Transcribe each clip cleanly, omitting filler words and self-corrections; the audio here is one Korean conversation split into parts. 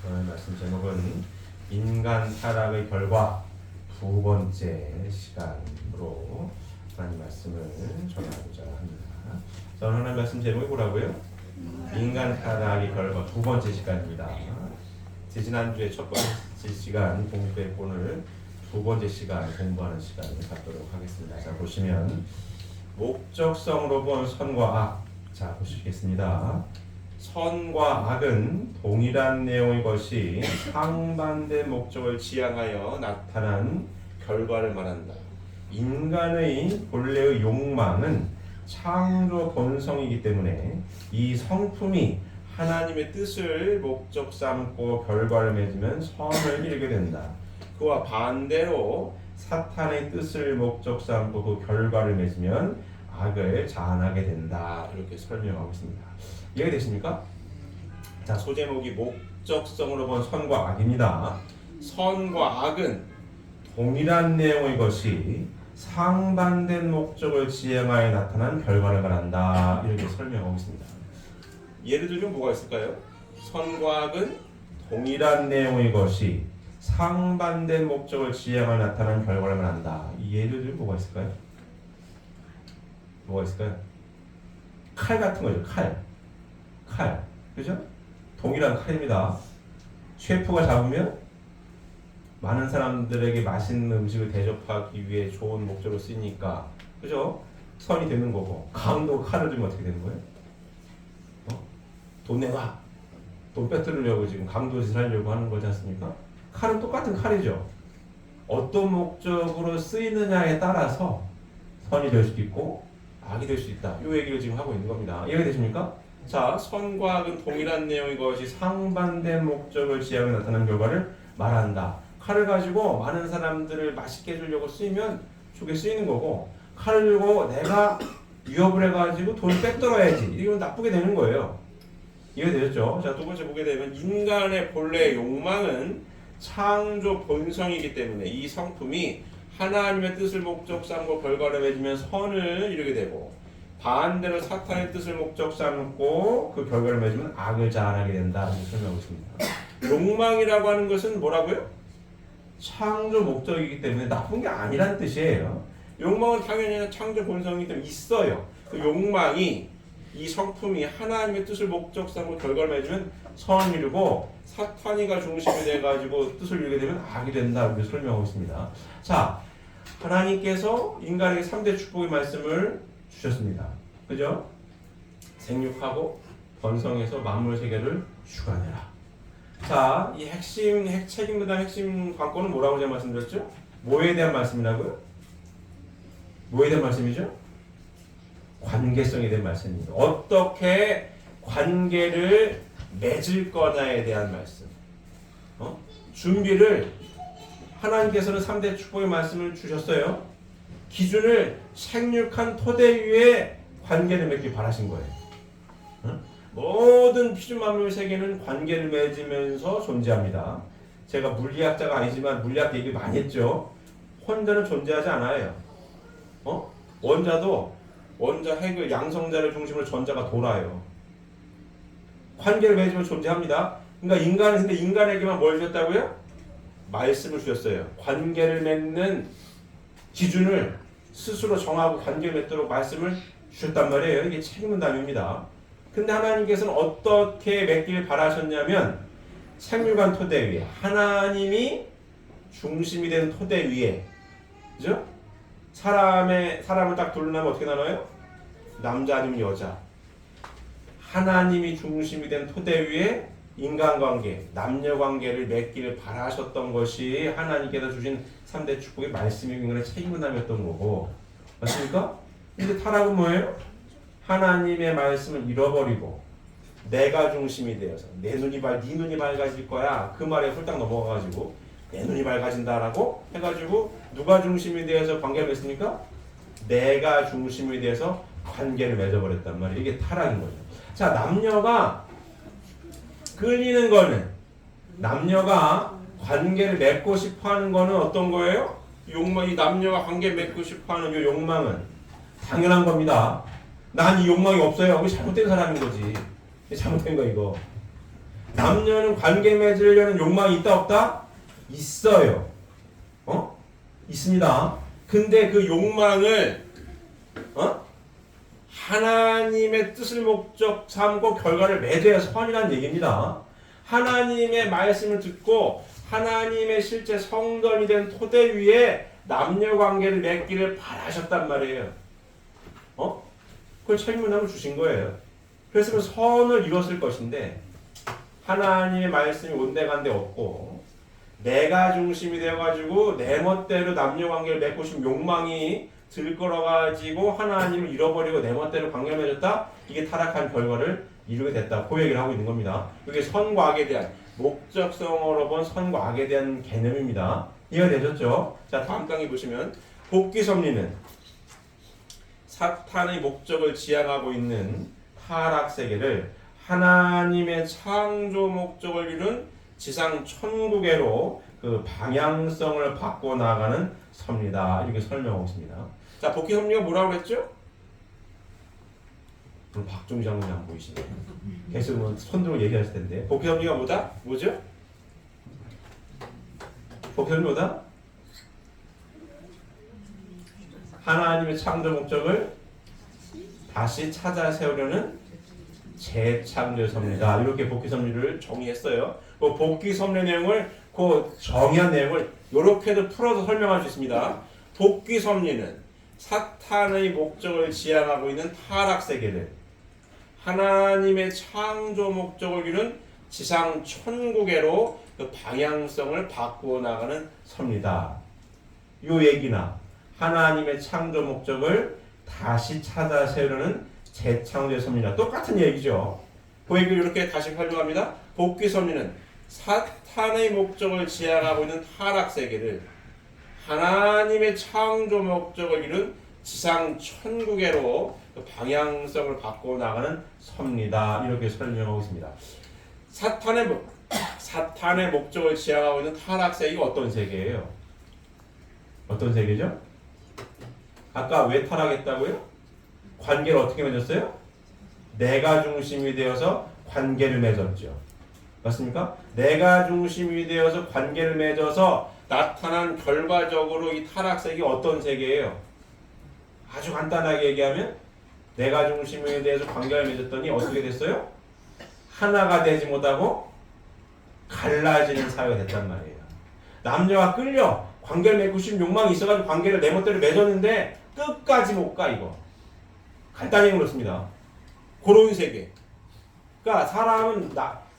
오늘 말씀 제목은 인간 타락의 결과 두 번째 시간으로 하나님 말씀을 전하고자 합니다. 자, 오늘 하나님 말씀 제목이 뭐라고요? 인간 타락의 결과 두 번째 시간입니다. 지난주에 첫 번째 시간 공부했고 오늘 두 번째 시간 공부하는 시간을 갖도록 하겠습니다. 자, 보시면 목적성으로 본 선과 악. 자, 보시겠습니다. 선과 악은 동일한 내용의 것이 상반된 목적을 지향하여 나타난 결과를 말한다. 인간의 본래의 욕망은 창조 본성이기 때문에 이 성품이 하나님의 뜻을 목적 삼고 결과를 맺으면 선을 이루게 된다. 그와 반대로 사탄의 뜻을 목적 삼고 그 결과를 맺으면 악을 자아나게 된다. 이렇게 설명하고 있습니다. 이해되십니까? 자, 소제목이 목적성으로 본 선과 악입니다. 선과 악은 동일한 내용의 것이 상반된 목적을 지향하여 나타난 결과를 말한다. 이렇게 설명하고 있습니다. 예를 들면 뭐가 있을까요? 선과 악은 동일한 내용의 것이 상반된 목적을 지향하여 나타난 결과를 말한다. 이 예를 들면 뭐가 있을까요? 뭐가 있을까요? 칼 같은 거죠. 칼. 그죠? 동일한 칼입니다. 셰프가 잡으면 많은 사람들에게 맛있는 음식을 대접하기 위해 좋은 목적으로 쓰니까, 그죠? 선이 되는 거고, 강도가 칼을 들면 어떻게 되는 거예요? 돈 내놔! 돈 빼뜨리려고 지금 강도짓을 하려고 하는 거지 않습니까? 칼은 똑같은 칼이죠. 어떤 목적으로 쓰이느냐에 따라서 선이 될 수도 있고, 악이 될 수 있다. 이 얘기를 지금 하고 있는 겁니다. 이해가 되십니까? 자, 선과 악은 동일한 내용의 것이 상반된 목적을 지향해 나타나는 결과를 말한다. 칼을 가지고 많은 사람들을 맛있게 해주려고 쓰이면 저게 쓰이는 거고, 칼을 들고 내가 위협을 해가지고 돈을 뺏들어야지. 이건 나쁘게 되는 거예요. 이해되셨죠? 자, 두 번째 보게 되면 인간의 본래 욕망은 창조 본성이기 때문에 이 성품이 하나님의 뜻을 목적 삼고 결과를 맺으면 선을 이루게 되고, 반대로 사탄의 뜻을 목적 삼고 그 결과를 맺으면 악을 자아나게 된다. 이렇게 설명하고 있습니다. 욕망이라고 하는 것은 뭐라고요? 창조 목적이기 때문에 나쁜 게 아니라는 뜻이에요. 욕망은 당연히 창조 본성이기 때문에 있어요. 그 욕망이 이 성품이 하나님의 뜻을 목적 삼고 결과를 맺으면 선을 이루고, 사탄이가 중심이 돼가지고 뜻을 이루게 되면 악이 된다. 이렇게 설명하고 있습니다. 자, 하나님께서 인간에게 3대 축복의 말씀을 주셨습니다. 그죠? 생육하고 번성해서 만물 세계를 주관해라. 자, 이 책임보다 핵심 관건은 뭐라고 제가 말씀드렸죠? 뭐에 대한 말씀이라고요? 뭐에 대한 말씀이죠? 관계성에 대한 말씀입니다. 어떻게 관계를 맺을 거냐에 대한 말씀. 준비를 하나님께서는 3대 축복의 말씀을 주셨어요. 기준을 생육한 토대 위에 관계를 맺길 바라신 거예요. 모든 피조 만물 세계는 관계를 맺으면서 존재합니다. 제가 물리학자가 아니지만 물리학 얘기 많이 했죠. 혼자는 존재하지 않아요. 원자 핵을 양성자를 중심으로 전자가 돌아요. 관계를 맺으면 존재합니다. 그러니까 근데 인간에게만 뭘 주셨다고요? 말씀을 주셨어요. 관계를 맺는 기준을 스스로 정하고 관계를 맺도록 말씀을 주셨단 말이에요. 이게 책임은 담입니다. 근데 하나님께서는 어떻게 맺길 바라셨냐면, 생육한 토대 위에, 하나님이 중심이 된 토대 위에, 그죠? 사람을 딱 둘러나면 어떻게 나눠요? 남자 아니면 여자. 하나님이 중심이 된 토대 위에 인간관계, 남녀관계를 맺기를 바라셨던 것이 하나님께서 주신 3대 축복의 말씀이고 인간의 책임을 담았던 거고, 맞습니까? 근데 타락은 뭐예요? 하나님의 말씀을 잃어버리고 내가 중심이 되어서 네 눈이 밝아질 거야. 그 말에 홀딱 넘어가가지고 내 눈이 밝아진다라고 해가지고 누가 중심이 되어서 관계를 맺습니까? 내가 중심이 되어서 관계를 맺어버렸단 말이에요. 이게 타락인 거죠. 자, 남녀가 끌리는 거는, 남녀가 관계를 맺고 싶어하는 거는 어떤 거예요? 욕망, 이 남녀가 관계 맺고 싶어하는 이 욕망은 당연한 겁니다. 난 이 욕망이 없어요. 이거 잘못된 사람인 거지. 잘못된 거 이거. 남녀는 관계 맺으려는 욕망이 있다 없다? 있어요. 있습니다. 근데 그 욕망을 하나님의 뜻을 목적 삼고 결과를 맺어야 선이라는 얘기입니다. 하나님의 말씀을 듣고 하나님의 실제 성전이 된 토대 위에 남녀 관계를 맺기를 바라셨단 말이에요. 그걸 책임을 주신 거예요. 그랬으면 선을 이뤘을 것인데 하나님의 말씀이 온데간데 없고 내가 중심이 되어가지고 내 멋대로 남녀 관계를 맺고 싶은 욕망이 들끓어가지고 하나님을 잃어버리고 내 멋대로 관계를 맺었다. 이게 타락한 결과를 이루게 됐다. 그 얘기를 하고 있는 겁니다. 이게 선과 악에 대한 목적성으로 본 선과 악에 대한 개념입니다. 이해되셨죠? 자, 다음 강의 보시면 복귀 섭리는 사탄의 목적을 지향하고 있는 타락 세계를 하나님의 창조 목적을 이룬 지상 천국으로 그 방향성을 바꿔 나가는 섭리다. 이렇게 설명하고 있습니다. 자, 복귀 섭리가 뭐라고 그랬죠? 그럼 박종희 장군이 안 보이시네요. 계속 손들고 얘기하실 텐데 복귀 섭리가 뭐다? 뭐죠? 복귀 섭리 뭐다? 하나님의 창조 목적을 다시 찾아 세우려는 재창조 섭리다. 이렇게 복귀 섭리를 정의했어요. 그 복귀 섭리 내용을 그 정의한 내용을 이렇게도 풀어서 설명할 수 있습니다. 복귀 섭리는 사탄의 목적을 지향하고 있는 타락 세계를 하나님의 창조 목적을 이룬 지상 천국으로 그 방향성을 바꾸어 나가는 섭리다. 이 얘기나 하나님의 창조 목적을 다시 찾아 세우려는 재창조의 섭리나 똑같은 얘기죠. 그 얘기를 이렇게 다시 설명합니다. 복귀 섭리는 사탄의 목적을 지향하고 있는 타락 세계를 하나님의 창조 목적을 이룬 지상 천국으로 방향성을 바꿔 나가는 섭리다. 이렇게 설명하고 있습니다. 사탄의 목적을 지향하고 있는 타락 세계가 어떤 세계예요? 어떤 세계죠? 아까 왜 타락했다고요? 관계를 어떻게 맺었어요? 내가 중심이 되어서 관계를 맺었죠. 맞습니까? 내가 중심이 되어서 관계를 맺어서 나타난 결과적으로 이 타락 세계가 어떤 세계예요? 아주 간단하게 얘기하면 내가 중심에 대해서 관계를 맺었더니 어떻게 됐어요? 하나가 되지 못하고 갈라지는 사회가 됐단 말이에요. 남녀가 끌려 관계를 맺고 싶은 욕망이 있어가지고 관계를 내 멋대로 맺었는데 끝까지 못 가. 이거 간단히 그렇습니다. 그런 세계. 그러니까 사람은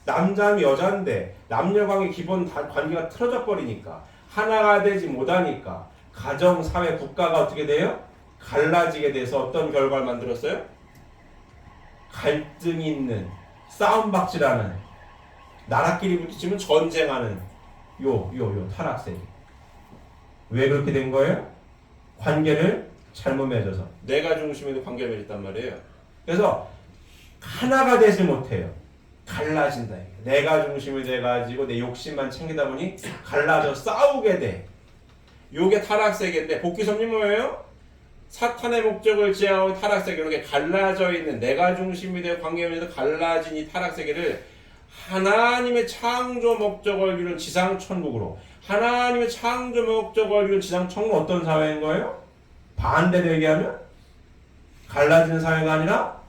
남자면 여자인데 남녀관계 기본 관계가 틀어져 버리니까 하나가 되지 못하니까 가정, 사회, 국가가 어떻게 돼요? 갈라지게 돼서 어떤 결과를 만들었어요? 갈등이 있는 싸움박질하는 나라끼리 부딪히면 전쟁하는 요 타락세계. 왜 그렇게 된 거예요? 관계를 잘못 맺어서 내가 중심으로 관계를 맺었단 말이에요. 그래서 하나가 되지 못해요. 갈라진다. 내가 중심이 돼가지고 내 욕심만 챙기다 보니 갈라져 싸우게 돼. 요게 타락세계인데 복귀 섭리 뭐예요? 사탄의 목적을 지향하고 타락세계, 이렇게 갈라져 있는 내가 중심이 되어 관계면에서 갈라진 이 타락세계를 하나님의 창조 목적을 이룬 지상 천국으로, 하나님의 창조 목적을 이룬 지상 천국은 어떤 사회인 거예요? 반대로 얘기하면 갈라지는 사회가 아니라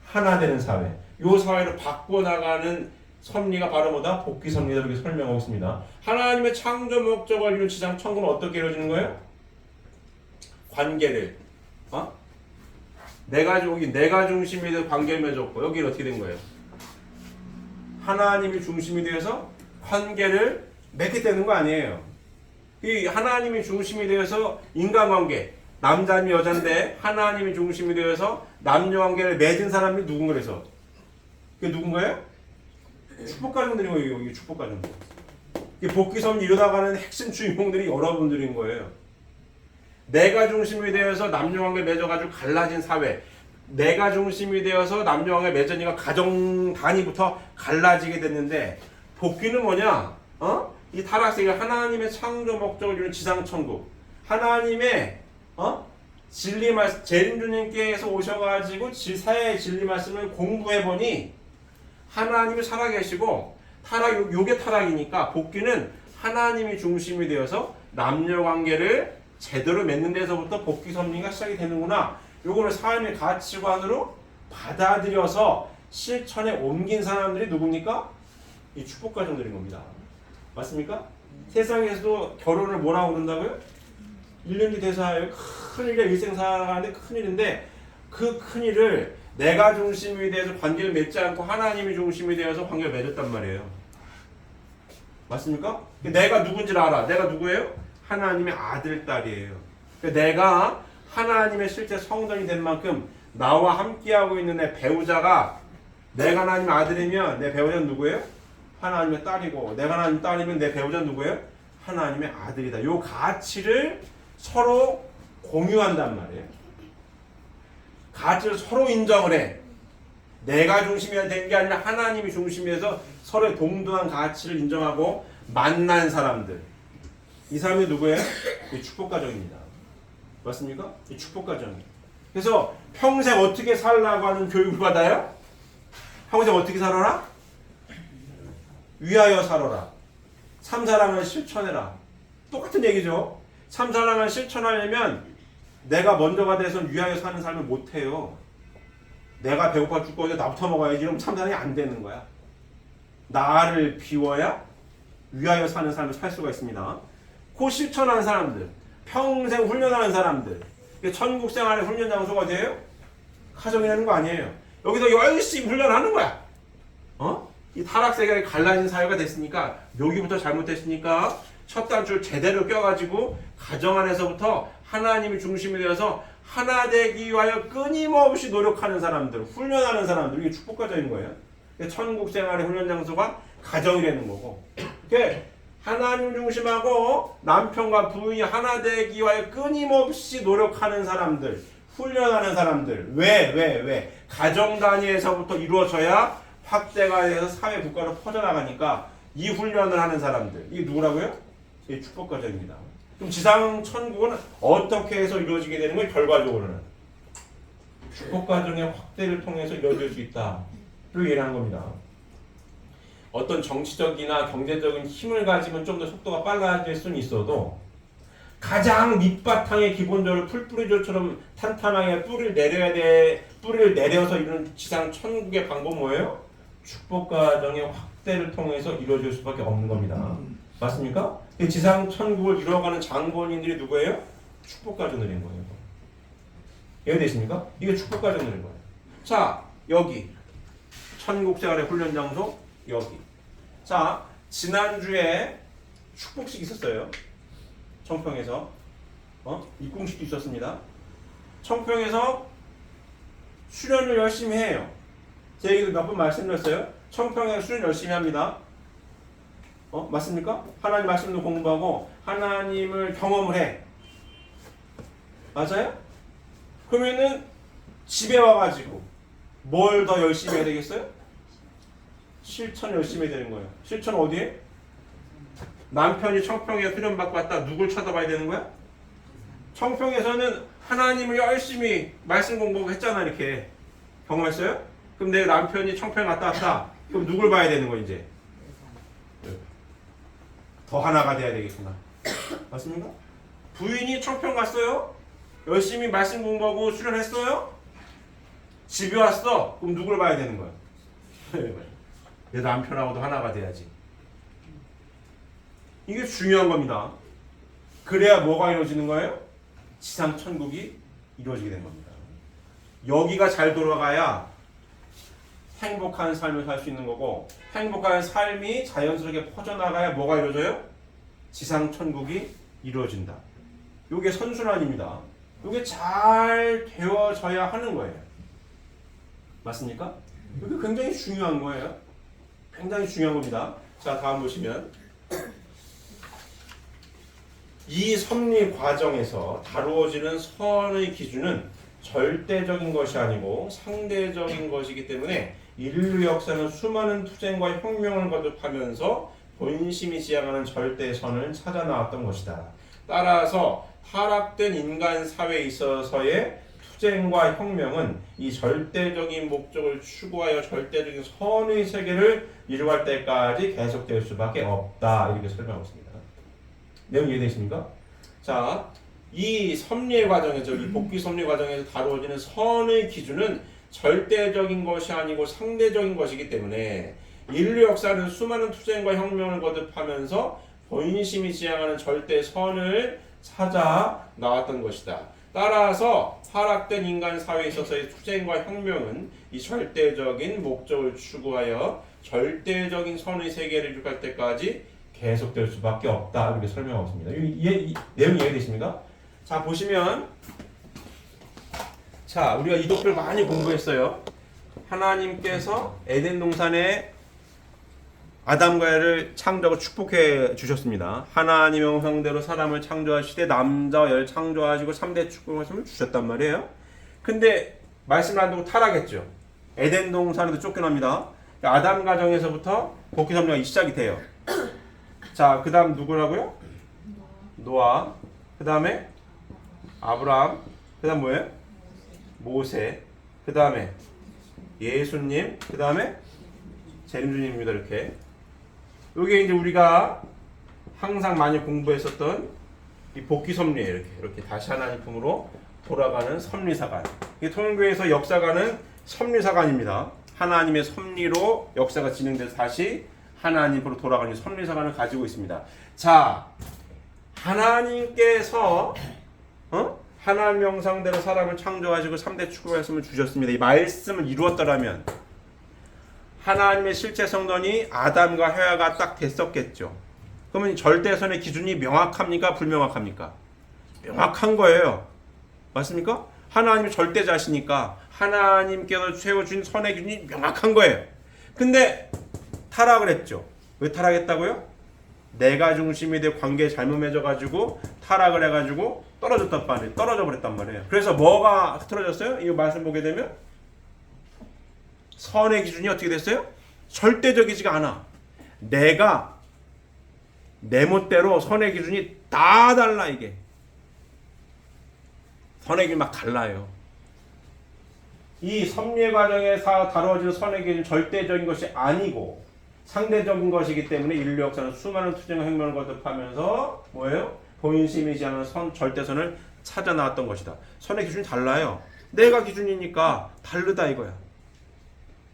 하나 되는 사회. 이 사회를 바꿔 나가는 섭리가 바로 뭐다? 복귀 섭리다. 이렇게 설명하고 있습니다. 하나님의 창조 목적을 이룬 지상 천국은 어떻게 이루어지는 거예요? 관계를 내가 중심이 되어 관계를 맺었고, 여기는 어떻게 된 거예요? 하나님이 중심이 되어서 관계를 맺게 되는 거 아니에요. 이 하나님이 중심이 되어서 인간관계, 남자면 여잔데 하나님이 중심이 되어서 남녀관계를 맺은 사람이 누군 거래서? 그게 누군 거예요? 축복가정들인 거예요. 이게 축복가정들. 복귀섭리 이루어가는 핵심 주인공들이 여러분들인 거예요. 내가 중심이 되어서 남녀관계 맺어가지고 갈라진 사회, 내가 중심이 되어서 남녀관계 맺으니까 가정 단위부터 갈라지게 됐는데, 복귀는 뭐냐? 이 타락세계, 하나님의 창조 목적을 이루는 지상천국, 하나님의 진리 말씀, 재림주님께서 오셔가지고 사회의 진리 말씀을 공부해보니 하나님이 살아계시고 요게 타락이니까 복귀는 하나님이 중심이 되어서 남녀 관계를 제대로 맺는 데서부터 복귀 섭리가 시작이 되는구나. 요거를 삶의 가치관으로 받아들여서 실천에 옮긴 사람들이 누굽니까? 이 축복 가정들인 겁니다. 맞습니까? 세상에서도 결혼을 뭐라고 그런다고요? 1년 뒤 대사예요. 큰일이야. 일생 살아가는데 큰일인데 그 큰일을 내가 중심이 되어서 관계를 맺지 않고 하나님이 중심이 되어서 관계를 맺었단 말이에요. 맞습니까? 내가 누군지를 알아. 내가 누구예요? 하나님의 아들, 딸이에요. 내가 하나님의 실제 성전이 된 만큼 나와 함께하고 있는 내 배우자가 내가 하나님의 아들이면 내 배우자는 누구예요? 하나님의 딸이고 내가 하나님의 딸이면 내 배우자는 누구예요? 하나님의 아들이다. 요 가치를 서로 공유한단 말이에요. 가치를 서로 인정을 해. 내가 중심이 된 게 아니라 하나님이 중심에서 서로의 동등한 가치를 인정하고 만난 사람들. 이 사람이 누구예요? 이 축복가정입니다. 맞습니까? 이 축복가정이에요. 그래서 평생 어떻게 살라고 하는 교육을 받아요? 평생 어떻게 살아라? 위하여 살아라. 참사랑을 실천해라. 똑같은 얘기죠. 참사랑을 실천하려면 내가 먼저가 돼서 위하여 사는 삶을 못해요. 내가 배고파 죽고 나부터 먹어야지. 이러면 참사랑이 안 되는 거야. 나를 비워야 위하여 사는 삶을 살 수가 있습니다. 그 실천하는 사람들, 평생 훈련하는 사람들, 천국 생활의 훈련 장소가 돼요? 가정이라는 거 아니에요. 여기서 열심히 훈련하는 거야. 이 타락세계에 갈라진 사회가 됐으니까 여기부터 잘못됐으니까 첫 단추를 제대로 껴가지고 가정 안에서부터 하나님이 중심이 되어서 하나 되기 위하여 끊임없이 노력하는 사람들, 훈련하는 사람들, 이게 축복가정인 거예요. 천국 생활의 훈련 장소가 가정이 되는 거고, 하나님 중심하고 남편과 부인이 하나 되기 위하여 끊임없이 노력하는 사람들, 훈련하는 사람들. 왜? 가정 단위에서부터 이루어져야 확대가 돼서 사회 국가로 퍼져나가니까 이 훈련을 하는 사람들. 이게 누구라고요? 이게 축복가정입니다. 그럼 지상 천국은 어떻게 해서 이루어지게 되는 거예요? 결과적으로는 축복가정의 확대를 통해서 이루어질 수 있다. 를 얘기하는 겁니다. 어떤 정치적이나 경제적인 힘을 가지면 좀 더 속도가 빨라질 수는 있어도 가장 밑바탕에 기본적으로 풀뿌리들처럼 탄탄하게 뿌리를 내려서 이루는 지상 천국의 방법 뭐예요? 축복가정의 확대를 통해서 이루어질 수밖에 없는 겁니다. 맞습니까? 지상 천국을 이루어가는 장본인들이 누구예요? 축복가정들인 거예요. 이해되십니까? 이게 축복가정들인 거예요. 자, 여기 천국생활의 훈련 장소 여기. 자, 지난주에 축복식 있었어요. 청평에서 입궁식도 있었습니다. 청평에서 수련을 열심히 해요. 제 얘기도 몇 번 말씀드렸어요. 청평에서 수련 열심히 합니다. 맞습니까? 하나님 말씀도 공부하고 하나님을 경험을 해. 맞아요? 그러면은 집에 와가지고 뭘 더 열심히 해야 되겠어요? 실천 열심히 해야 되는 거예요. 실천 어디에? 남편이 청평에 수련받고 왔다. 누굴 쳐다봐야 되는 거야? 청평에서는 하나님을 열심히 말씀 공부했잖아. 이렇게 경험했어요? 그럼 내 남편이 청평에 갔다 왔다. 그럼 누굴 봐야 되는 거야 이제? 더 하나가 돼야 되겠구나. 맞습니까? 부인이 청평 갔어요? 열심히 말씀 공부하고 수련했어요? 집에 왔어? 그럼 누굴 봐야 되는 거야? 내 남편하고도 하나가 돼야지. 이게 중요한 겁니다. 그래야 뭐가 이루어지는 거예요? 지상 천국이 이루어지게 된 겁니다. 여기가 잘 돌아가야 행복한 삶을 살 수 있는 거고, 행복한 삶이 자연스럽게 퍼져나가야 뭐가 이루어져요? 지상 천국이 이루어진다. 이게 선순환입니다. 이게 잘 되어져야 하는 거예요. 맞습니까? 이게 굉장히 중요한 거예요. 굉장히 중요한 겁니다. 자, 다음 보시면 이 섭리 과정에서 다루어지는 선의 기준은 절대적인 것이 아니고 상대적인 것이기 때문에 인류 역사는 수많은 투쟁과 혁명을 거듭하면서 본심이 지향하는 절대선을 찾아 나왔던 것이다. 따라서 타락된 인간 사회에 있어서의 투쟁과 혁명은 이 절대적인 목적을 추구하여 절대적인 선의 세계를 이루할 때까지 계속될 수밖에 없다. 이렇게 설명하고 있습니다. 내용 이해되십니까? 자, 이 섭리의 과정에서, 이 복귀 섭리 과정에서 다루어지는 선의 기준은 절대적인 것이 아니고 상대적인 것이기 때문에 인류 역사는 수많은 투쟁과 혁명을 거듭하면서 본심이 지향하는 절대 선을 찾아 나왔던 것이다. 따라서 파락된 인간 사회에 있어서의 투쟁과 혁명은 이 절대적인 목적을 추구하여 절대적인 선의 세계를 이룩할 때까지 계속될 수밖에 없다. 이렇게 설명하고 있습니다. 내용 이해되십니까? 자, 보시면 자, 우리가 이 독들 많이 공부했어요. 하나님께서 에덴 동산에 아담과 에를 창조하고 축복해 주셨습니다. 하나님의 형상대로 사람을 창조하시되 남자와 여를 창조하시고 3대 축복을 주셨단 말이에요. 근데 말씀을 안 듣고 타락했죠. 에덴 동산에도 쫓겨납니다. 아담 가정에서부터 복귀 섭리가 시작이 돼요. 자, 그 다음 누구라고요? 노아. 그 다음에 아브라함. 그 다음 뭐예요? 모세. 그 다음에 예수님. 그 다음에 재림주님입니다. 이렇게. 이게 이제 우리가 항상 많이 공부했었던 이 복귀 섭리예요. 이렇게 다시 하나님 품으로 돌아가는 섭리사관. 이게 통일교회에서 역사가는 섭리사관입니다. 하나님의 섭리로 역사가 진행돼서 다시 하나님으로 돌아가는 섭리사관을 가지고 있습니다. 자, 하나님께서 하나님 형상대로 사람을 창조하시고 3대 축복하심을 주셨습니다. 이 말씀을 이루었더라면 하나님의 실제 성전이 아담과 헤아가 딱 됐었겠죠. 그러면 절대선의 기준이 명확합니까? 불명확합니까? 명확한 거예요. 맞습니까? 하나님이 절대자시니까 하나님께서 세워준 선의 기준이 명확한 거예요. 근데 타락을 했죠. 왜 타락했다고요? 내가 중심이 돼 관계에 잘못 맺어가지고 타락을 해가지고 떨어져 버렸단 말이에요. 그래서 뭐가 흐트러졌어요? 이 말씀 보게 되면 선의 기준이 어떻게 됐어요? 절대적이지가 않아. 내가 내 멋대로 선의 기준이 다 달라. 이게 선의 기준이 막 달라요. 이 섭리의 과정에서 다루어지는 선의 기준은 절대적인 것이 아니고 상대적인 것이기 때문에 인류 역사는 수많은 투쟁과 혁명을 거듭하면서 뭐예요? 본심이 지향하는 절대선을 찾아 나왔던 것이다. 선의 기준이 달라요. 내가 기준이니까 다르다 이거야.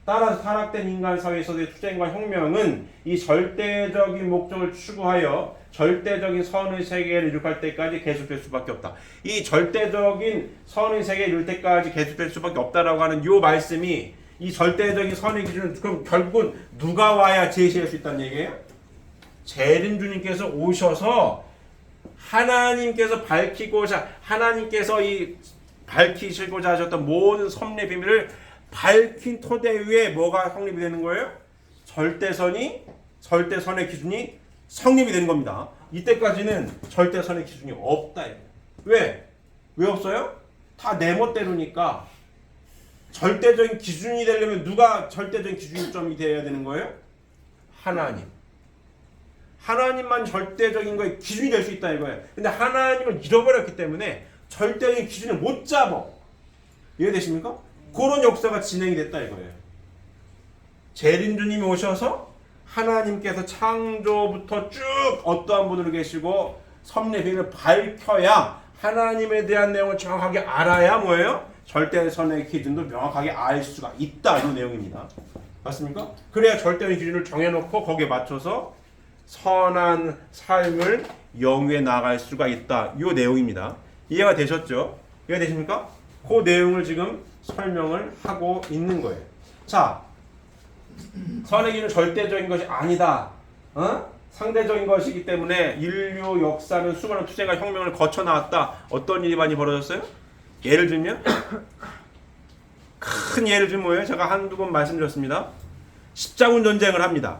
따라서 타락된 인간 사회에서의 투쟁과 혁명은 이 절대적인 목적을 추구하여 절대적인 선의 세계를 이룩할 때까지 계속될 수밖에 없다. 이 절대적인 선의 세계를 이룰 때까지 계속될 수밖에 없다라고 하는 이 말씀이 이 절대적인 선의 기준은 그럼 결국은 누가 와야 제시할 수 있다는 얘기예요? 재림주님께서 오셔서 하나님께서 밝히고자 하나님께서 이 밝히시고자 하셨던 모든 섭리의 비밀을 밝힌 토대 위에 뭐가 성립이 되는 거예요? 절대선의 기준이 성립이 되는 겁니다. 이때까지는 절대선의 기준이 없다. 왜 없어요? 다 내 멋대로니까. 절대적인 기준이 되려면 누가 절대적인 기준점이 되어야 되는 거예요? 하나님만 절대적인 거에 기준이 될 수 있다 이거예요. 근데 하나님을 잃어버렸기 때문에 절대적인 기준을 못 잡아. 이해되십니까? 그런 역사가 진행이 됐다 이거예요. 재림주님이 오셔서 하나님께서 창조부터 쭉 어떠한 분으로 계시고 섭리의 비밀을 밝혀야 하나님에 대한 내용을 정확하게 알아야 뭐예요? 절대선의 기준도 명확하게 알 수가 있다 이 내용입니다. 맞습니까? 그래야 절대의 기준을 정해놓고 거기에 맞춰서 선한 삶을 영위해 나갈 수가 있다 이 내용입니다. 이해가 되셨죠? 이해가 되십니까? 그 내용을 지금 설명을 하고 있는 거예요. 자, 선의 기준은 절대적인 것이 아니다. 상대적인 것이기 때문에 인류 역사는 수많은 투쟁과 혁명을 거쳐 나왔다. 어떤 일이 많이 벌어졌어요? 예를 들면 큰 예를 들면 뭐예요? 제가 한두 번 말씀드렸습니다. 십자군 전쟁을 합니다.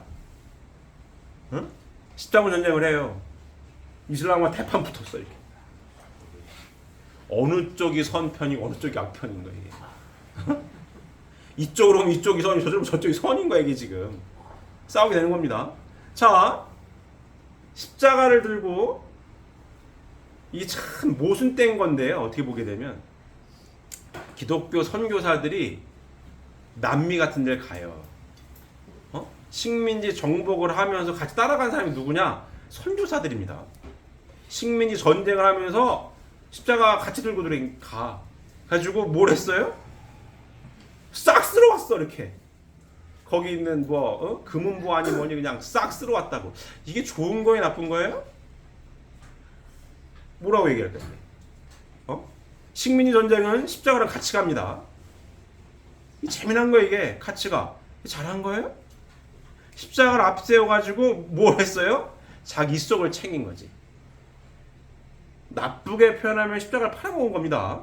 십자군 전쟁을 해요. 이슬람과 대판 붙었어 이렇게. 어느 쪽이 선편이고 어느 쪽이 악편인 거예요 이게. 이쪽으로 오면 이쪽이 선이 저쪽이 선인 거예요 이게 지금. 싸우게 되는 겁니다. 자, 십자가를 들고 이 참 모순된 건데요. 어떻게 보게 되면 기독교 선교사들이 남미 같은 데를 가요. 식민지 정복을 하면서 같이 따라간 사람이 누구냐? 선교사들입니다. 식민지 전쟁을 하면서 십자가 같이 들고 가. 가지고 뭘 했어요? 싹 쓸어왔어 이렇게. 거기 있는 금은보 아니 뭐니 그냥 싹 쓸어왔다고. 이게 좋은 거예요, 나쁜 거예요? 뭐라고 얘기할까요? 식민지 전쟁은 십자가랑 같이 갑니다. 재미난 거 이게 가치가 잘한 거예요? 십자가를 앞세워가지고 뭘 했어요? 자기 속을 챙긴 거지. 나쁘게 표현하면 십자가를 팔아먹은 겁니다.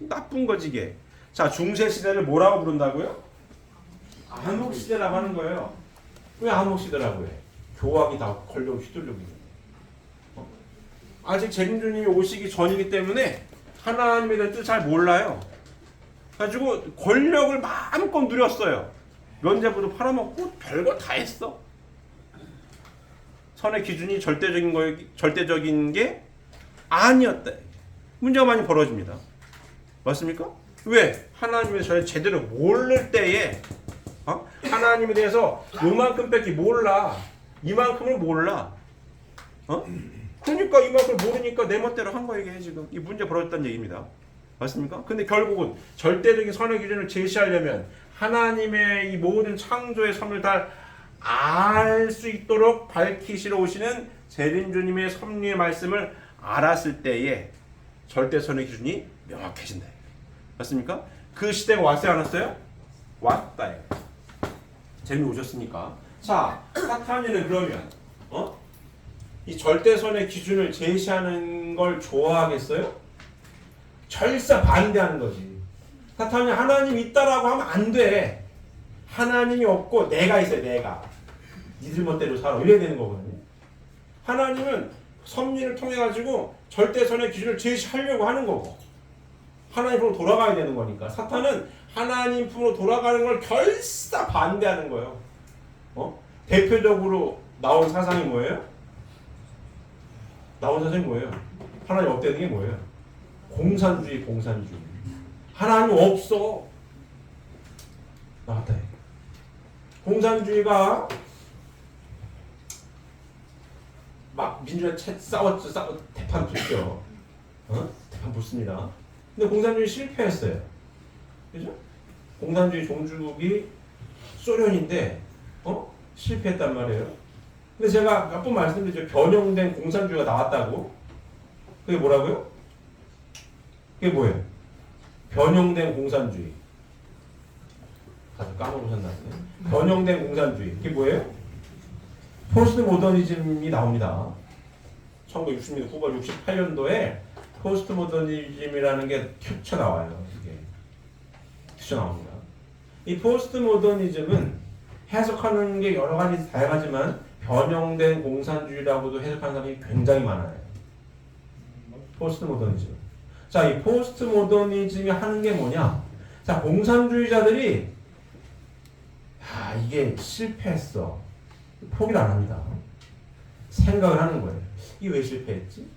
나쁜 거지 이게. 자, 중세 시대를 뭐라고 부른다고요? 암흑 시대라고 하는 거예요. 왜 암흑 시대라고 해? 교황이 다 권력을 휘둘르고 있는데. 아직 재림주님이 오시기 전이기 때문에 하나님에 대한 뜻을 잘 몰라요. 가지고 권력을 마음껏 누렸어요. 면제부도 팔아먹고 별걸 다 했어. 선의 기준이 절대적인 게 아니었다. 문제가 많이 벌어집니다. 맞습니까? 왜? 하나님에 대해서 제대로 모를 때에 하나님에 대해서 요만큼밖에 몰라. 이만큼을 몰라. 그러니까 이만큼을 모르니까 내 멋대로 한 거예요. 이게 지금 이 문제 벌어졌다는 얘기입니다. 맞습니까? 근데 결국은 절대적인 선의 기준을 제시하려면 하나님의 이 모든 창조의 섭리를 다 알 수 있도록 밝히시러 오시는 재림주님의 섭리의 말씀을 알았을 때에 절대선의 기준이 명확해진다. 맞습니까? 그 시대가 왔어요, 안 왔어요? 왔다. 재림이 오셨으니까. 자, 사탄이는 그러면 이 절대선의 기준을 제시하는 걸 좋아하겠어요? 절사 반대하는 거지. 사탄이 하나님 있다라고 하면 안 돼. 하나님이 없고 내가 있어요. 내가. 니들 멋대로 살아. 이래야 되는 거거든요. 하나님은 섭리를 통해 가지고 절대선의 기준을 제시하려고 하는 거고 하나님 품으로 돌아가야 되는 거니까. 사탄은 하나님 품으로 돌아가는 걸 결사 반대하는 거예요. 대표적으로 나온 사상이 뭐예요? 나온 사상이 뭐예요? 하나님 없다는 게 뭐예요? 공산주의. 하나님 없어. 나왔다. 공산주의가 막 민주주의 싸웠죠. 대판 붙죠. 대판 붙습니다. 근데 공산주의 실패했어요. 그죠? 공산주의 종주국이 소련인데 실패했단 말이에요. 근데 제가 몇 번 말씀드렸죠. 변형된 공산주의가 나왔다고. 그게 뭐라고요? 그게 뭐예요? 변형된 공산주의. 다들 까먹으셨나요? 변형된 공산주의. 그게 뭐예요? 포스트 모더니즘이 나옵니다. 1960년대 후반 68년도에 포스트 모더니즘이라는 게 튀어나와요. 이게 튀어나옵니다. 이 포스트 모더니즘은 해석하는 게 여러 가지 다양하지만 변형된 공산주의라고도 해석하는 사람이 굉장히 많아요. 포스트 모더니즘. 자, 이 포스트 모더니즘이 하는 게 뭐냐? 자, 공산주의자들이 이게 실패했어. 포기를 안 합니다. 생각을 하는 거예요. 이게 왜 실패했지?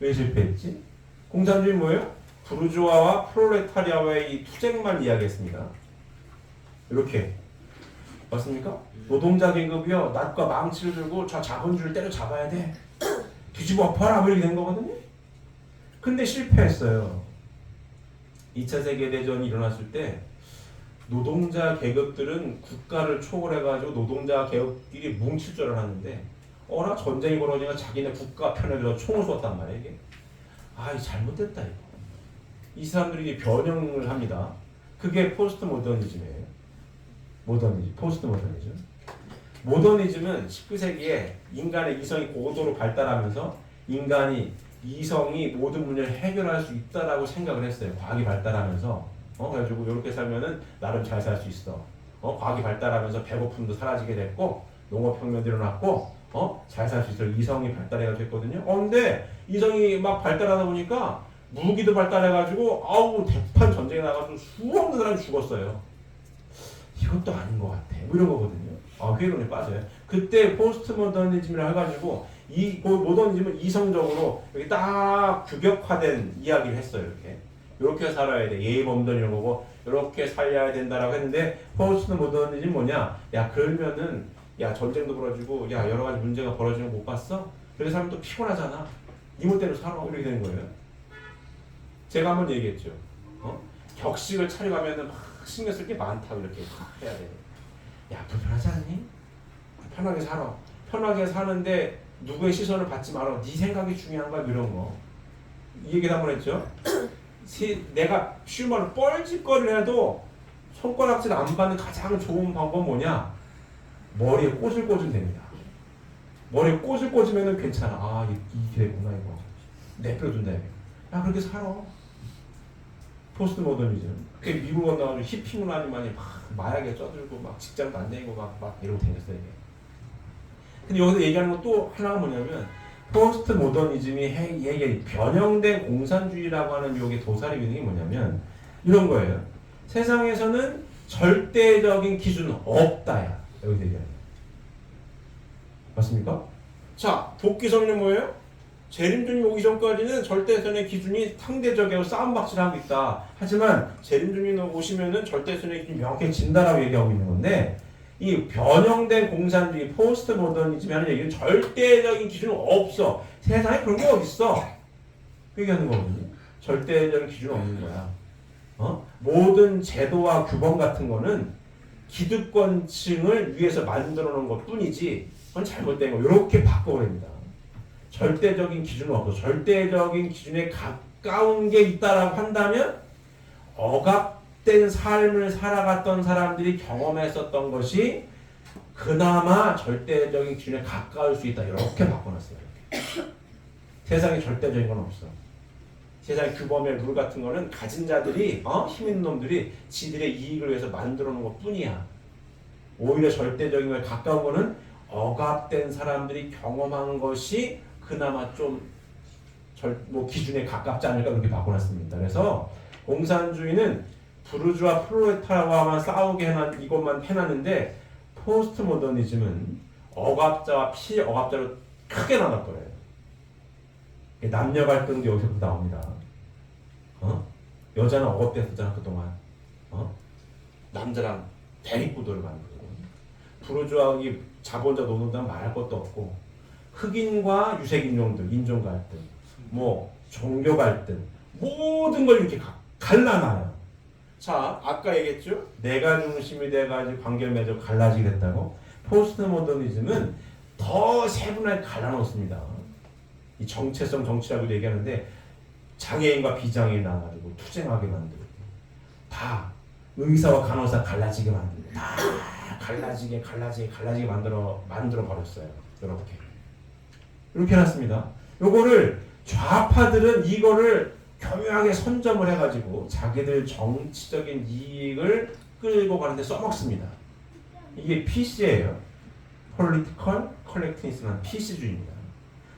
왜 실패했지? 공산주의 뭐예요? 부르주아와 프롤레타리아와의 이 투쟁만 이야기했습니다. 이렇게. 맞습니까? 노동자 계급이요. 낫과 망치를 들고 저 자본주의를 때려잡아야 돼. 뒤집어 엎어라. 이렇게 된 거거든요. 근데 실패했어요. 2차 세계대전이 일어났을 때 노동자 계급들은 국가를 초월해가지고 노동자 계급끼리 뭉칠 줄 알았는데 어라 전쟁이 벌어지니까 자기네 국가 편에 들어 총을 쏘았단 말이에요. 이게 이 잘못됐다 이거. 이 사람들이 변형을 합니다. 그게 포스트 모더니즘이에요. 포스트 모더니즘. 모더니즘은 19세기에 인간의 이성이 고도로 발달하면서 인간이 이성이 모든 문제를 해결할 수 있다라고 생각을 했어요. 과학이 발달하면서 그래가지고 이렇게 살면은 나름 잘 살 수 있어. 과학이 발달하면서 배고픔도 사라지게 됐고 농업혁명도 일어났고 잘 살 수 있어. 이성이 발달해가지고 했거든요. 근데 이성이 막 발달하다 보니까 무기도 발달해가지고 대판 전쟁에 나가지고 수없는 사람이 죽었어요. 이것도 아닌 것 같아. 이런 거거든요. 회론에 빠져요. 그때 포스트 모더니즘이라 해가지고 이 모더니즘은 이성적으로 여기 딱 규격화된 이야기를 했어요. 이렇게 이렇게 살아야 돼. 예의 범절 이런 거고 이렇게 살려야 된다라고 했는데 포스트 모더니즘 뭐냐? 야 그러면은 야 전쟁도 벌어지고 야 여러 가지 문제가 벌어지는 거 못 봤어? 그래서 사람 또 피곤하잖아. 이모대로 살아 이렇게 되는 거예요. 제가 한번 얘기했죠. 격식을 차려가면은 막 신경 쓸 게 많다고 이렇게 막 해야 돼. 야 불편하지 않니? 편하게 살아. 편하게 사는데 누구의 시선을 받지 말아. 네 생각이 중요한 거야 이런 거. 이 얘기를 한번 했죠. 내가 쉬운 말로 뻘짓거리를 해도 손가락질 안 받는 가장 좋은 방법은 뭐냐? 머리에 꽂을 꽂으면 됩니다. 머리에 꽂을 꽂으면 괜찮아. 아, 이게 되구나 이거. 내버려둔다 이거. 야 그렇게 살아. 포스트 모더니즘. 그게 미국 건너가지고 히피 문화니만이 막 마약에 쪄들고 막 직장도 안 다니고 막 이러고 다녔어요. 이게. 근데 여기서 얘기하는 건 또 하나가 뭐냐면 포스트 모더니즘이 얘기 변형된 공산주의라고 하는 요게 도사리 기능이 뭐냐면 이런 거예요. 세상에서는 절대적인 기준은 없다야. 여기서 얘기하는 맞습니까? 자, 복귀성리는 뭐예요? 재림주님 오기 전까지는 절대선의 기준이 상대적이고 싸움박질하고 있다. 하지만 재림주님 오시면은 절대선의 기준이 명확히 진다라고 얘기하고 있는 건데 이 변형된 공산주의 포스트 모더니즘이 하는 얘기는 절대적인 기준은 없어. 세상에 그런 게 어딨어? 그 얘기하는 거거든요. 절대적인 기준은 없는 거야. 모든 제도와 규범 같은 거는 기득권층을 위해서 만들어 놓은 것 뿐이지 그건 잘못된 거. 이렇게 바꿔버립니다. 절대적인 기준은 없어. 절대적인 기준에 가까운 게 있다라고 한다면 억압된 삶을 살아갔던 사람들이 경험했었던 것이 그나마 절대적인 기준에 가까울 수 있다. 이렇게 바꿔놨어요. 이렇게. 세상에 절대적인 건 없어. 세상의 규범의 룰 같은 거는 가진 자들이 힘 있는 놈들이 지들의 이익을 위해서 만들어 놓은 것 뿐이야. 오히려 절대적인 거에 가까운 거는 억압된 사람들이 경험한 것이 그나마 좀 기준에 가깝지 않을까 그렇게 바꿔놨습니다. 그래서 공산주의는 부르주아 프롤레타리아와만 싸우게 이것만 해놨는데 포스트 모더니즘은 억압자와 피억압자로 크게 나눠버려요. 남녀 갈등도 여기서부터 나옵니다. 여자는 억압됐었잖아 그동안. 남자랑 대립구도를 만들고 부르주아 자본자 노동자는 말할 것도 없고 흑인과 유색 인종들 인종 갈등, 종교 갈등 모든 걸 이렇게 갈라놔요. 자, 아까 얘기했죠? 내가 중심이 돼가지고 관계를 맺어 갈라지게 됐다고. 포스트 모더니즘은 더 세분하게 갈라놓습니다. 이 정체성 정치라고 얘기하는데 장애인과 비장애인 나눠가지고 투쟁하게 만들고 다 의사와 간호사 갈라지게 만들고 다 갈라지게 만들어 버렸어요. 이렇게 해놨습니다. 요거를 좌파들은 이거를 교묘하게 선점을 해가지고 자기들 정치적인 이익을 끌고 가는데 써먹습니다. 이게 PC예요. Political Correctness라는 PC주의입니다.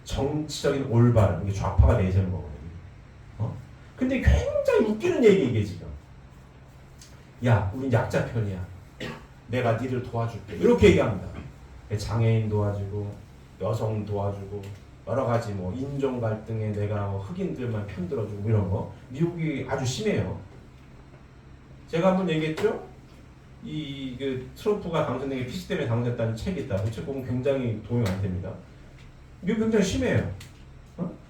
정치적인 올바름, 이게 좌파가 내세우는 거거든요. 근데 굉장히 웃기는 얘기 이게 지금. 야, 우린 약자 편이야. 내가 니를 도와줄게. 이렇게 얘기합니다. 장애인 도와주고, 여성 도와주고, 여러 가지 인종 갈등에 내가 흑인들만 편들어주고 이런 거. 미국이 아주 심해요. 제가 한번 얘기했죠? 트럼프가 당선된 게 PC 때문에 당선됐다는 책이 있다. 그 책 보면 굉장히 도움이 많이 됩니다. 미국 굉장히 심해요.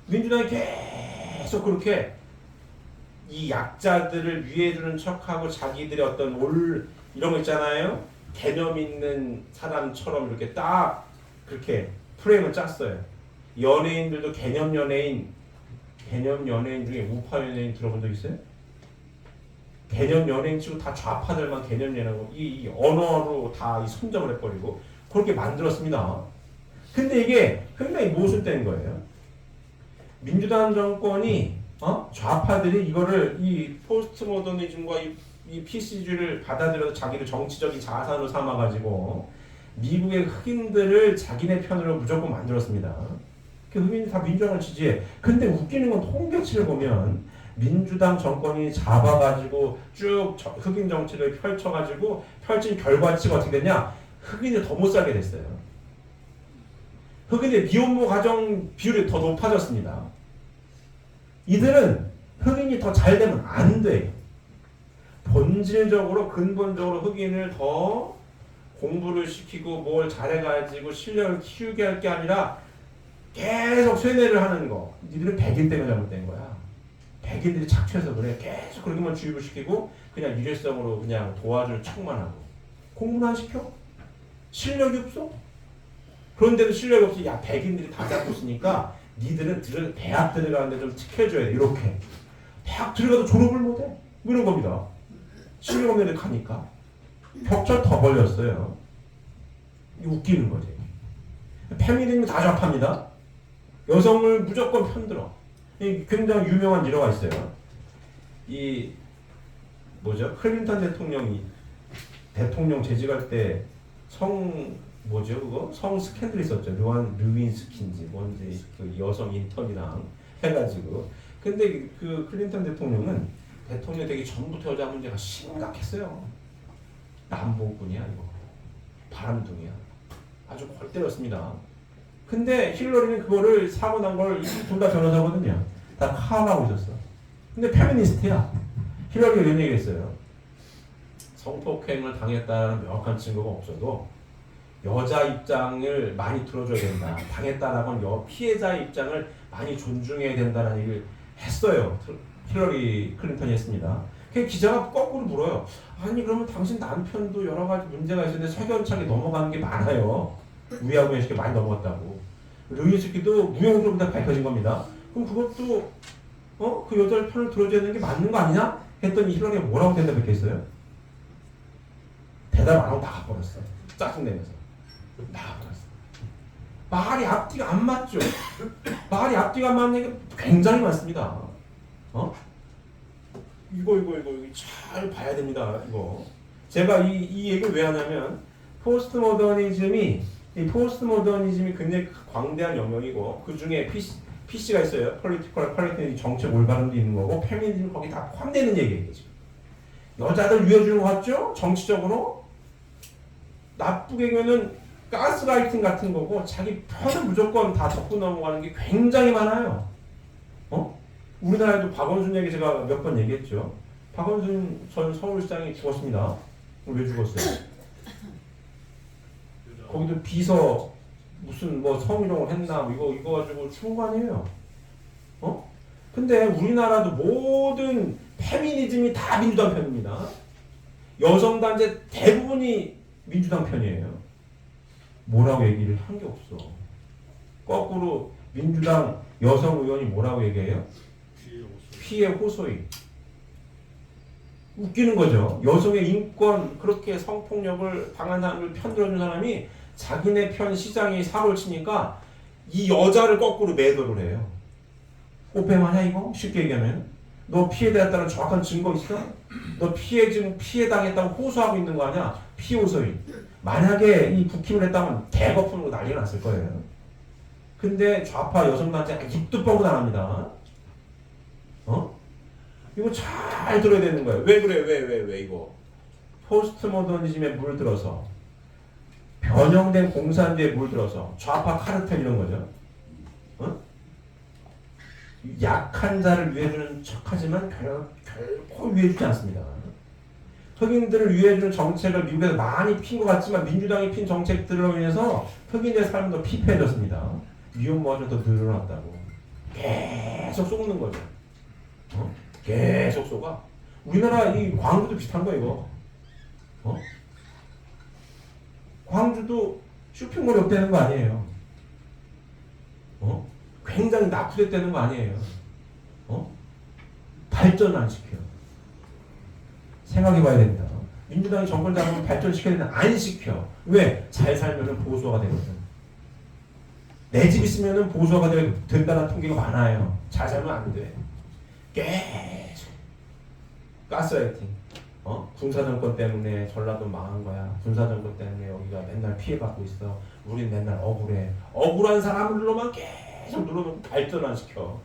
민주당이 계속 그렇게 이 약자들을 위해 두는 척하고 자기들의 어떤 이런 거 있잖아요. 개념 있는 사람처럼 이렇게 딱 그렇게 프레임을 짰어요. 연예인들도 개념 연예인 중에 우파 연예인 들어본 적 있어요? 개념 연예인 치고 다 좌파들만 개념 연예인하고 이 언어로 다 선점을 해버리고 그렇게 만들었습니다. 근데 이게 굉장히 모순된 거예요. 민주당 정권이 좌파들이 이거를 이 포스트 모더니즘과 이 PC주의를 받아들여서 자기를 정치적인 자산으로 삼아가지고 미국의 흑인들을 자기네 편으로 무조건 만들었습니다. 그 흑인이 다 민주당을 지지해. 근데 웃기는 건 통계치를 보면 민주당 정권이 잡아가지고 쭉 흑인 정치를 펼쳐가지고 펼친 결과치가 어떻게 됐냐? 흑인이 더 못 살게 됐어요. 흑인의 미혼모 가정 비율이 더 높아졌습니다. 이들은 흑인이 더 잘 되면 안 돼. 본질적으로 근본적으로 흑인을 더 공부를 시키고 뭘 잘해가지고 실력을 키우게 할 게 아니라 계속 쇠뇌를 하는 거. 니들은 백인 때문에 잘못된 거야. 백인들이 착취해서 그래. 계속 그렇게만 주입을 시키고 그냥 일회성으로 그냥 도와줄 척만 하고 공부는 안 시켜? 실력이 없어? 그런데도 실력이 없어. 야, 백인들이 다 잡고 있으니까 니들은 대학 들어가는데 좀 지켜줘야 돼. 이렇게. 대학 들어가도 졸업을 못해. 이런 겁니다. 실력 없는 애들 가니까. 격차 더 벌렸어요. 웃기는 거지. 페미니즘이 다 좌파입니다. 여성을 무조건 편들어. 굉장히 유명한 일화가 있어요. 이 뭐죠? 클린턴 대통령이 대통령 재직할 때 뭐죠 그거? 성 스캔들 있었죠. 르윈스키인지 뭔지 그 여성 인턴이랑 해가지고. 근데 그 클린턴 대통령은 대통령 되기 전부터 여자 문제가 심각했어요. 남보군이야 이거. 바람둥이야. 아주 골 때렸습니다. 근데 힐러리는 그거를 사고 난 걸 둘 다 변호사거든요. 다 파악하고 있었어. 근데 페미니스트야. 힐러리가 이런 얘기를 했어요. 성폭행을 당했다는 명확한 증거가 없어도 여자 입장을 많이 들어줘야 된다. 당했다라고 피해자의 입장을 많이 존중해야 된다는 얘기를 했어요. 힐러리 클린턴이 했습니다. 그 기자가 거꾸로 물어요. 아니 그러면 당신 남편도 여러 가지 문제가 있었는데 석연차게 넘어가는 게 많아요. 위하고 쉽게 많이 넘어갔다고. 루이스키도 무용으로부터 밝혀진 겁니다. 그럼 그것도 그 여자의 편을 들어줘야 되는 게 맞는 거 아니냐? 했더니 힐러리가 뭐라고 대답했겠어요? 대답 안 하고 나가버렸어. 짜증내면서 나가버렸어. 말이 앞뒤가 안 맞죠? 말이 앞뒤가 안 맞는 게 굉장히 많습니다. 이거 잘 봐야 됩니다. 이거 제가 이 얘기를 왜 하냐면 포스트 모더니즘이 굉장히 광대한 영역이고 그 중에 PC가 있어요. 폴리티컬 퀄리티 정책 올바름도 있는 거고 페미니즘 거기 다 포함되는 얘기예요. 지금 여자들 위해주는 거 같죠? 정치적으로 나쁘게 보면은 가스라이팅 같은 거고 자기 편을 무조건 다 덮고 넘어가는 게 굉장히 많아요. 우리나라에도 박원순 얘기 제가 몇 번 얘기했죠. 박원순 전 서울시장이 죽었습니다. 왜 죽었어요? 거기도 비서 무슨 뭐 성희롱을 했나 이거 가지고 죽은 거 아니에요? 근데 우리나라도 모든 페미니즘이 다 민주당 편입니다. 여성 단체 대부분이 민주당 편이에요. 뭐라고 얘기를 한 게 없어. 거꾸로 민주당 여성 의원이 뭐라고 얘기해요? 피해 호소인. 웃기는 거죠. 여성의 인권 그렇게 성폭력을 당한 사람을 편들어준 사람이 자기네 편 시장이 사고를 치니까 이 여자를 거꾸로 매도를 해요. 오페마냐 이거? 쉽게 얘기하면 너 피해당했다는 정확한 증거 있어? 너 지금 피해당했다고 호소하고 있는 거 아니야? 피호소인. 만약에 이 국힘을 했다면 대거품으로 난리가 났을 거예요. 근데 좌파 여성단체 입도 뻥긋 안 합니다. 이거 잘 들어야 되는 거예요. 왜 그래? 왜 이거? 포스트 모더니즘에 물들어서 변형된 공산주의에 물들어서 좌파 카르텔 이런 거죠. 약한 자를 위해주는 척하지만 결코 위해주지 않습니다. 흑인들을 위해주는 정책을 미국에서 많이 핀 것 같지만 민주당이 핀 정책들로 인해서 흑인의 삶은 더 피폐해졌습니다. 미혼모가 더 늘어났다고. 계속 속는 거죠. 계속 속아. 우리나라 이 광주도 비슷한 거 이거. 광주도 쇼핑몰이 없다는 거 아니에요. 굉장히 나쁘겠다는 거 아니에요. 발전 안 시켜. 생각해봐야 됩니다. 민주당이 정권 잡으면 발전시켜야 되는데 안 시켜. 왜? 잘 살면은 보수화가 되거든. 내 집 있으면은 보수화가 된다는 통계가 많아요. 잘 살면 안 돼. 계속 가스라이팅. 군사정권 때문에 전라도 망한 거야. 군사정권 때문에 여기가 맨날 피해받고 있어. 우린 맨날 억울해. 억울한 사람들로만 계속 눌러놓고 발전 안 시켜.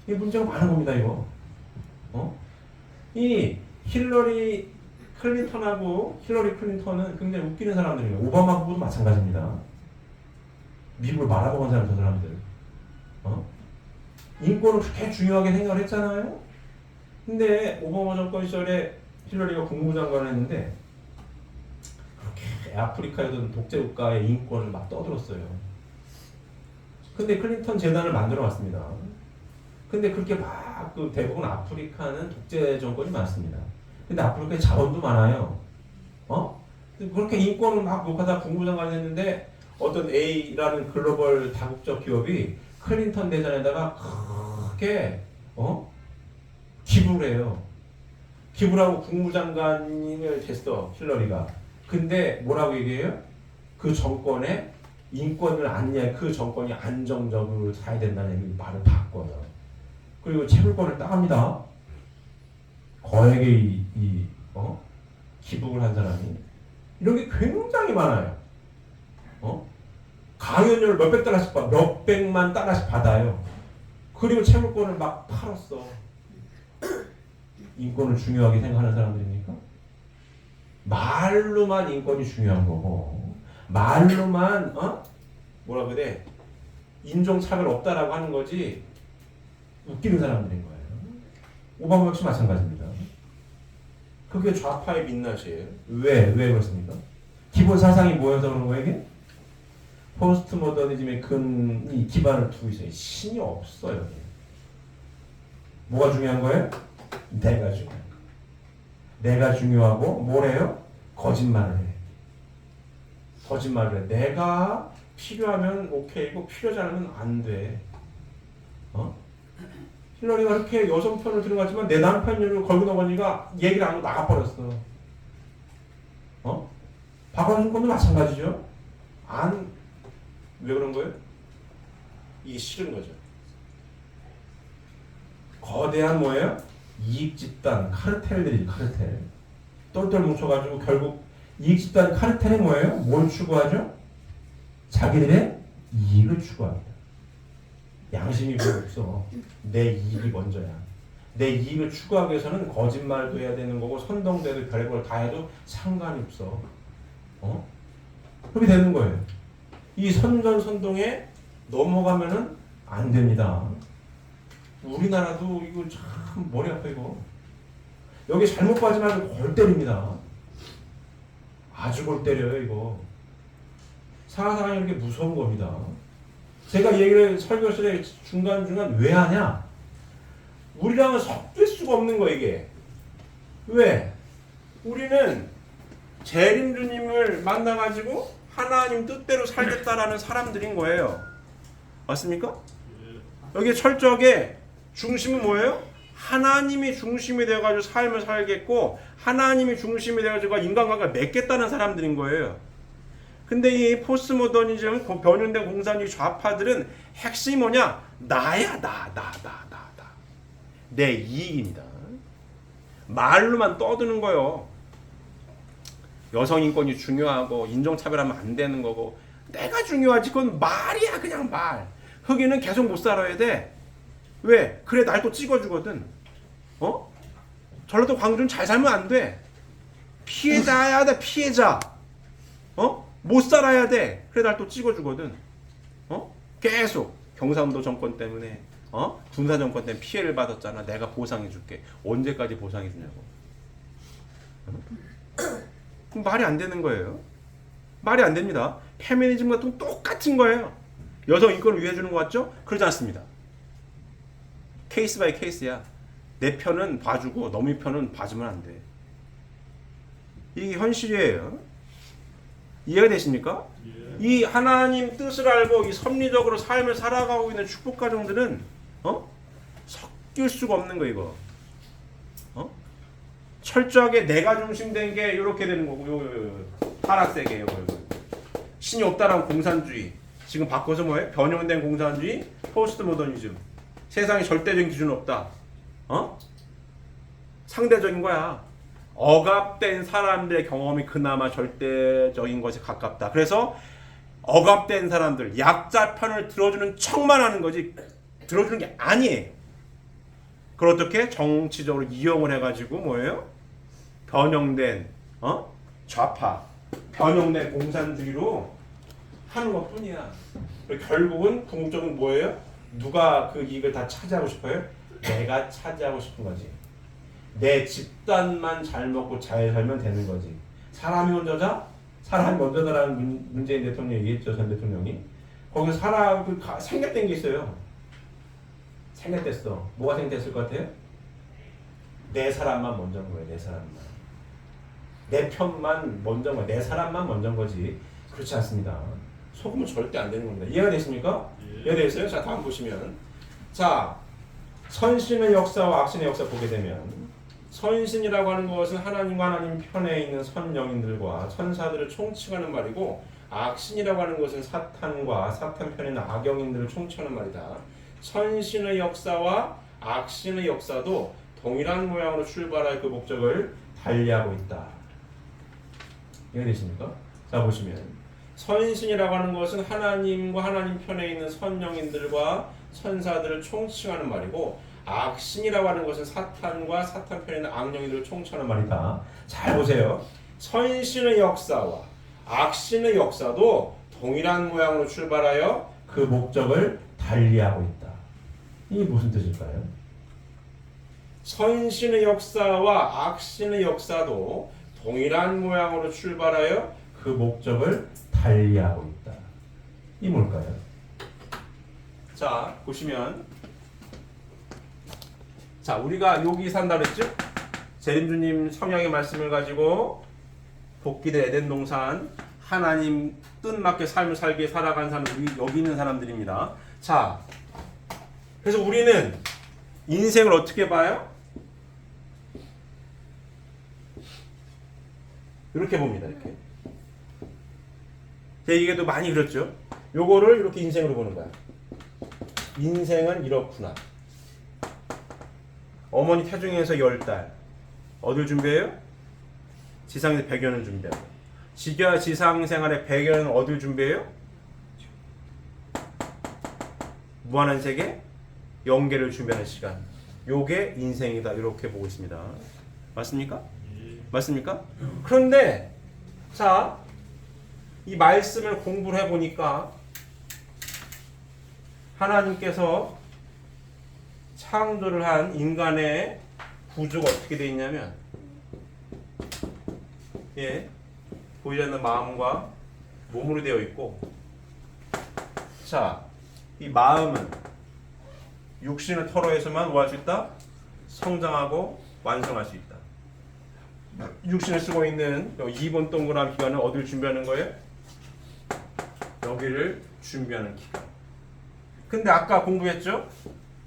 이게 문제가 많은 겁니다, 이거. 이 힐러리 클린턴은 굉장히 웃기는 사람들이에요. 오바마 후보도 마찬가지입니다. 미국을 말아먹은 사람, 저 사람들. 인권을 그렇게 중요하게 생각을 했잖아요. 근데 오바마 정권 시절에 힐러리가 국무장관을 했는데 그렇게 아프리카에던 독재 국가의 인권을 막 떠들었어요. 근데 클린턴 재단을 만들어 왔습니다. 근데 그렇게 막 그 대부분 아프리카는 독재 정권이 많습니다. 근데 아프리카에 자원도 많아요. 그렇게 인권을 막 욕하다 국무장관을 했는데 어떤 A라는 글로벌 다국적 기업이 클린턴 대전에다가 크게 기부를 해요. 기부를 하고 국무장관을 됐어 힐러리가. 근데 뭐라고 얘기해요? 그 정권에 인권을 안내, 그 정권이 안정적으로 잘 된다는 말을 바꿔요. 그리고 채굴권을 따갑니다. 거액의 기부를 한 사람이. 이런 게 굉장히 많아요. 강연료를 몇백 달러씩 받아, 몇백만 달러씩 받아요. 그리고 채굴권을 막 팔았어. 인권을 중요하게 생각하는 사람들입니까? 말로만 인권이 중요한 거고, 말로만 뭐라 그래? 인종차별 없다라고 하는 거지 웃기는 사람들인 거예요. 오바마 역시 마찬가지입니다. 그게 좌파의 민낯이에요. 왜 그렇습니까? 기본 사상이 뭐여서 그런 거예요, 이게? 포스트 모더니즘의 이 기반을 두고 있어요. 신이 없어요. 뭐가 중요한 거예요? 내가 중요한 거예요. 내가 중요하고 뭐래요? 거짓말을 해. 거짓말을 해. 내가 필요하면 오케이고 필요하지 않으면 안 돼. 힐러리가 그렇게 여성 편을 들어갔지만 내 남편을 걸고 나가니까 얘기를 안 하고 나가버렸어. 박원순 건도 마찬가지죠. 왜 그런 거예요? 이게 싫은 거죠. 거대한 뭐예요? 이익 집단, 카르텔들이 카르텔. 똘똘 뭉쳐가지고 결국 이익 집단 카르텔이 뭐예요? 뭘 추구하죠? 자기들의 이익을 추구합니다. 양심이 별로 없어. 내 이익이 먼저야. 내 이익을 추구하기 위해서는 거짓말도 해야 되는 거고 선동도 해도 별걸 다 해도 상관이 없어. 그렇게 되는 거예요. 이 선전선동에 넘어가면은 안 됩니다. 우리나라도 이거 참 머리 아파 이거. 여기 잘못 빠지면 골 때립니다. 아주 골 때려요 이거. 사상이 이렇게 무서운 겁니다. 제가 얘기를 설교실에 중간중간 왜 하냐? 우리랑은 섞일 수가 없는 거 이게. 왜? 우리는 재림주님을 만나가지고 하나님 뜻대로 살겠다라는 사람들인 거예요. 맞습니까? 여기 철저하게 중심은 뭐예요? 하나님이 중심이 되어가지고 삶을 살겠고 하나님이 중심이 되어가지고 인간관계를 맺겠다는 사람들인 거예요. 근데 이 포스트모더니즘 변형된 공산주의 좌파들은 핵심이 뭐냐? 나야 나. 내 이익입니다. 말로만 떠드는 거요. 여성 인권이 중요하고 인종차별하면 안 되는 거고 내가 중요하지 그건 말이야 그냥 말. 흑인은 계속 못 살아야 돼. 왜? 그래 날 또 찍어주거든. 전라도 광주는 잘 살면 안 돼. 피해자야 돼 피해자. 못 살아야 돼. 그래 날 또 찍어주거든. 계속 경상도 정권 때문에 군사 정권 때문에 피해를 받았잖아. 내가 보상해줄게. 언제까지 보상해주냐고. 말이 안 되는 거예요. 말이 안 됩니다. 페미니즘 같은 건 똑같은 거예요. 여성 인권을 위해 주는 것 같죠? 그러지 않습니다. 케이스 바이 케이스야. 내 편은 봐주고 너의 편은 봐주면 안 돼. 이게 현실이에요. 이해가 되십니까? 이 하나님 뜻을 알고 이 섭리적으로 삶을 살아가고 있는 축복 가정들은 섞일 수가 없는 거 이거. 철저하게 내가 중심된 게 이렇게 되는 거고 요 하락세계 요거. 신이 없다라는 공산주의. 지금 바꿔서 뭐예요? 변형된 공산주의, 포스트 모더니즘. 세상에 절대적인 기준 없다. 상대적인 거야. 억압된 사람들의 경험이 그나마 절대적인 것에 가깝다. 그래서 억압된 사람들, 약자 편을 들어주는 척만 하는 거지 들어주는 게 아니에요. 그걸 어떻게 정치적으로 이용을 해가지고 뭐예요? 변형된 좌파, 변형된 공산주의로 하는 것뿐이야. 결국은 궁극적은 뭐예요? 누가 그 이익을 다 차지하고 싶어요? 내가 차지하고 싶은 거지. 내 집단만 잘 먹고 잘 살면 되는 거지. 사람이 먼저자? 사람이 먼저다라는 문재인 대통령이 얘기했죠. 전 대통령이. 거기서 사람 생략된 게 있어요. 생략됐어. 뭐가 생략됐을 것 같아요? 내 사람만 먼저인 거예요. 내 사람만. 내 편만 먼저인 거예요. 내 사람만 먼저인 거지. 그렇지 않습니다. 속으면 절대 안 되는 겁니다. 이해가 되십니까? 이해되셨어요? 자, 다음 보시면. 자, 선신의 역사와 악신의 역사 보게 되면 선신이라고 하는 것은 하나님과 하나님 편에 있는 선영인들과 천사들을 총칭하는 말이고 악신이라고 하는 것은 사탄과 사탄 편에 있는 악영인들을 총칭하는 말이다. 선신의 역사와 악신의 역사도 동일한 모양으로 출발할 그 목적을 달리하고 있다. 이해되십니까? 자, 보시면 선신이라고 하는 것은 하나님과 하나님 편에 있는 선영인들과 천사들을 총칭하는 말이고 악신이라고 하는 것은 사탄과 사탄 편에 있는 악령들을 총칭하는 말이다. 잘 보세요. 선신의 역사와 악신의 역사도 동일한 모양으로 출발하여 그 목적을 달리하고 있다. 이게 무슨 뜻일까요? 선신의 역사와 악신의 역사도 동일한 모양으로 출발하여 그 목적을 달리하고 있다. 이 뭘까요? 자, 보시면 자, 우리가 여기 산다 그랬죠? 재림주님 성령의 말씀을 가지고 복귀된 에덴 동산 하나님 뜻맞게 삶을 살게 살아간 사람 우리 여기 있는 사람들입니다. 자, 그래서 우리는 인생을 어떻게 봐요? 이렇게 봅니다. 이렇게. 제 얘기도 많이 그랬죠. 요거를 이렇게 인생으로 보는 거야. 인생은 이렇구나. 어머니 태중에서 10달 어딜 준비해요? 지상에서 100년을 준비하고 지상생활의 100년은 어딜 준비해요? 무한한 세계 영계를 준비하는 시간. 요게 인생이다. 이렇게 보고 있습니다. 맞습니까? 맞습니까? 그런데 자, 이 말씀을 공부를 해보니까 하나님께서 창조를 한 인간의 구조가 어떻게 되어 있냐면 보이지 않는 마음과 몸으로 되어 있고 자, 이 마음은 육신을 토로해서만 뭐 할 수 있다? 성장하고 완성할 수 있다. 육신을 쓰고 있는 2번 동그라미 기관은 어디를 준비하는 거예요? 여기를 준비하는 기관. 근데 아까 공부했죠?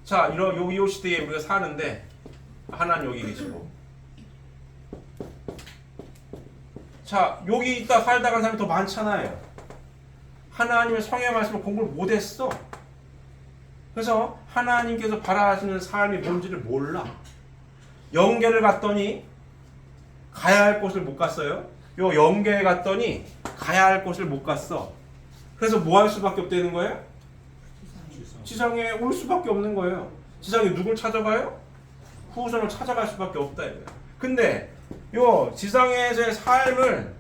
자, 이 시대에 우리가 사는데 하나님 여기 계시고 자, 여기 있다 살다 간 사람이 더 많잖아요. 하나님의 성의 말씀을 공부를 못했어. 그래서 하나님께서 바라시는 삶이 뭔지를 몰라. 영계를 갔더니 가야 할 곳을 못 갔어요. 요 영계에 갔더니 가야 할 곳을 못 갔어. 그래서 뭐 할 수밖에 없다는 거예요? 지상에 올 수밖에 없는 거예요. 지상에 누굴 찾아가요? 후손을 찾아갈 수밖에 없다 이거예요. 근데 요 지상에서의 삶을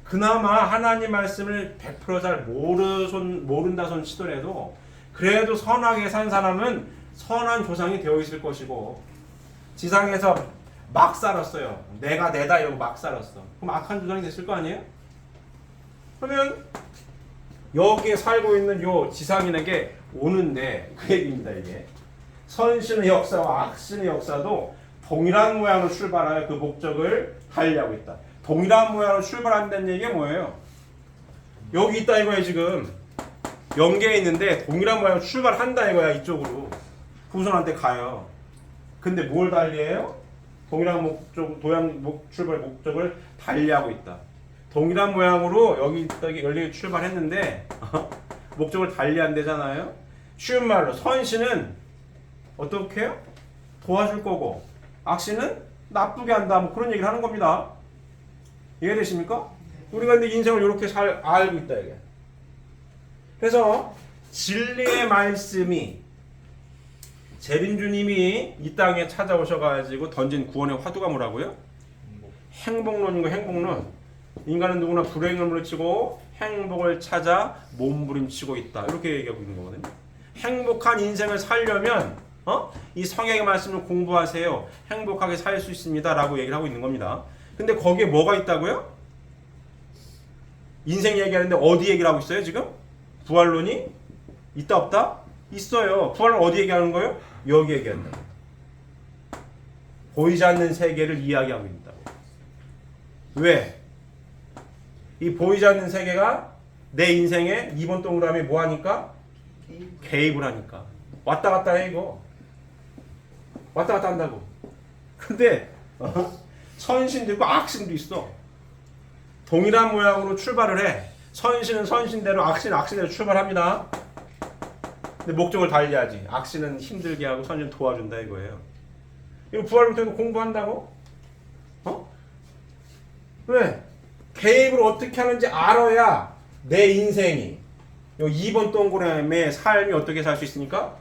그나마 하나님 말씀을 100% 잘 모른다 손 치더라도 그래도 선하게 산 사람은 선한 조상이 되어 있을 것이고 지상에서 막 살았어요. 내가 내다 이러고 막 살았어. 그럼 악한 조상이 됐을 거 아니에요? 그러면 여기에 살고 있는 요 지상인에게 오는데 그 얘기입니다. 이게 선신의 역사와 악신의 역사도 동일한 모양으로 출발하여 그 목적을 달리하고 있다. 동일한 모양으로 출발한다는 얘기가 뭐예요? 여기 있다 이거야. 지금 영계에 있는데 동일한 모양으로 출발한다 이거야. 이쪽으로 후손한테 가요. 근데 뭘 달리해요? 동일한 출발 목적을 달리하고 있다. 동일한 모양으로 여기 출발했는데 목적을 달리한대잖아요. 쉬운 말로 선신은 어떻게 해요? 도와줄 거고 악신은 나쁘게 한다. 뭐 그런 얘기를 하는 겁니다. 이해되십니까? 우리가 근데 인생을 이렇게 잘 알고 있다 이게. 그래서 진리의 말씀이 재림주님이 이 땅에 찾아오셔가지고 던진 구원의 화두가 뭐라고요? 행복론인가 행복론. 인간은 누구나 불행을 물리치고 행복을 찾아 몸부림치고 있다. 이렇게 얘기하고 있는 거거든요. 행복한 인생을 살려면 이 성경의 말씀을 공부하세요. 행복하게 살 수 있습니다. 라고 얘기를 하고 있는 겁니다. 근데 거기에 뭐가 있다고요? 인생 얘기하는데 어디 얘기를 하고 있어요 지금? 부활론이? 있다 없다? 있어요. 부활론 어디 얘기하는 거예요? 여기 얘기한다. 보이지 않는 세계를 이야기하고 있다고. 왜? 이 보이지 않는 세계가 내 인생에 2번 동그라미 뭐 하니까? 개입을 하니까. 왔다 갔다 해 이거. 왔다 갔다 한다고. 근데 선신도 있고 악신도 있어. 동일한 모양으로 출발을 해. 선신은 선신대로, 악신은 악신대로 출발합니다. 근데 목적을 달리하지. 악신은 힘들게 하고 선신은 도와준다 이거예요. 이거 부활을 통해서 공부한다고? 왜? 개입을 어떻게 하는지 알아야 내 인생이 이 2번 동그라미의 삶이 어떻게 살 수 있으니까?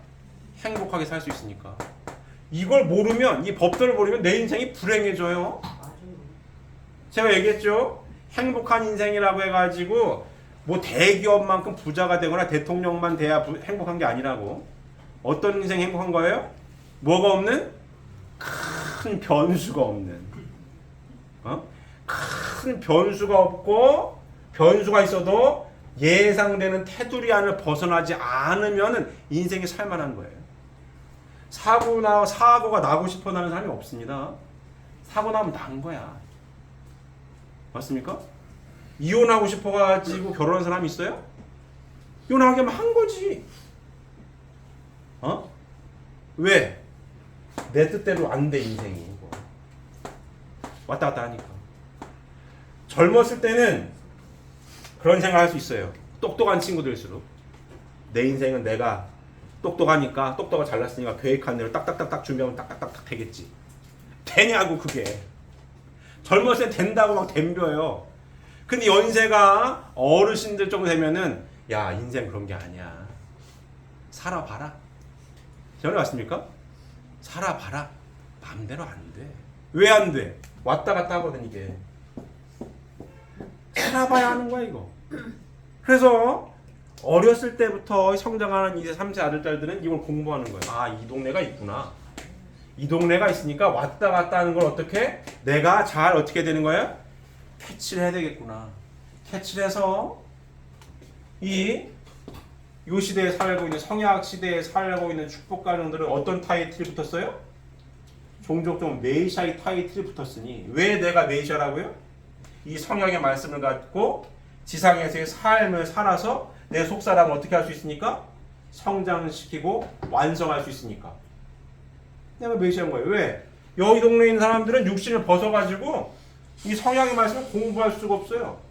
행복하게 살 수 있으니까. 이걸 모르면, 이 법則을 모르면 내 인생이 불행해져요. 제가 얘기했죠. 행복한 인생이라고 해가지고 뭐 대기업만큼 부자가 되거나 대통령만 돼야 행복한 게 아니라고. 어떤 인생 행복한 거예요? 뭐가 없는? 큰 변수가 없는. 큰 변수가 없고 변수가 있어도 예상되는 테두리 안을 벗어나지 않으면 인생이 살만한 거예요. 사고가 나고 싶어 나는 사람이 없습니다. 사고 나면 난 거야. 맞습니까? 이혼하고 싶어가지고 결혼한 사람이 있어요? 이혼하게 하면 한 거지. 왜? 내 뜻대로 안 돼 인생이. 왔다 갔다 하니까. 젊었을 때는 그런 생각할 수 있어요. 똑똑한 친구들일수록 내 인생은 내가 똑똑하니까 똑똑하고 잘났으니까 계획한 대로 딱딱딱딱 준비하면 딱딱딱딱 되겠지. 되냐고 그게. 젊었을 때 된다고 막 덤벼요. 근데 연세가 어르신들 정도 되면은 야 인생 그런 게 아니야. 살아봐라. 전에 왔습니까? 살아봐라. 맘대로 안 돼. 왜 안 돼? 왔다 갔다 하거든 이게. 살아봐야 하는 거야 이거. 그래서 어렸을 때부터 성장하는 2세 3세 아들딸들은 이걸 공부하는 거예요. 아 이 동네가 있구나. 이 동네가 있으니까 왔다 갔다 하는 걸 어떻게? 내가 잘 어떻게 되는 거야? 캐치를 해야 되겠구나. 캐치를 해서 요 시대에 살고 있는 성약 시대에 살고 있는 축복 가정들은 어떤 타이틀이 붙었어요? 종족 좀 메시아의 타이틀이 붙었으니 왜 내가 메시아라고요? 이 성약의 말씀을 갖고 지상에서의 삶을 살아서 내 속사람을 어떻게 할 수 있으니까? 성장시키고 완성할 수 있으니까. 내가 메시아인 거예요. 왜? 여기 동네에 있는 사람들은 육신을 벗어가지고 이 성약의 말씀을 공부할 수가 없어요.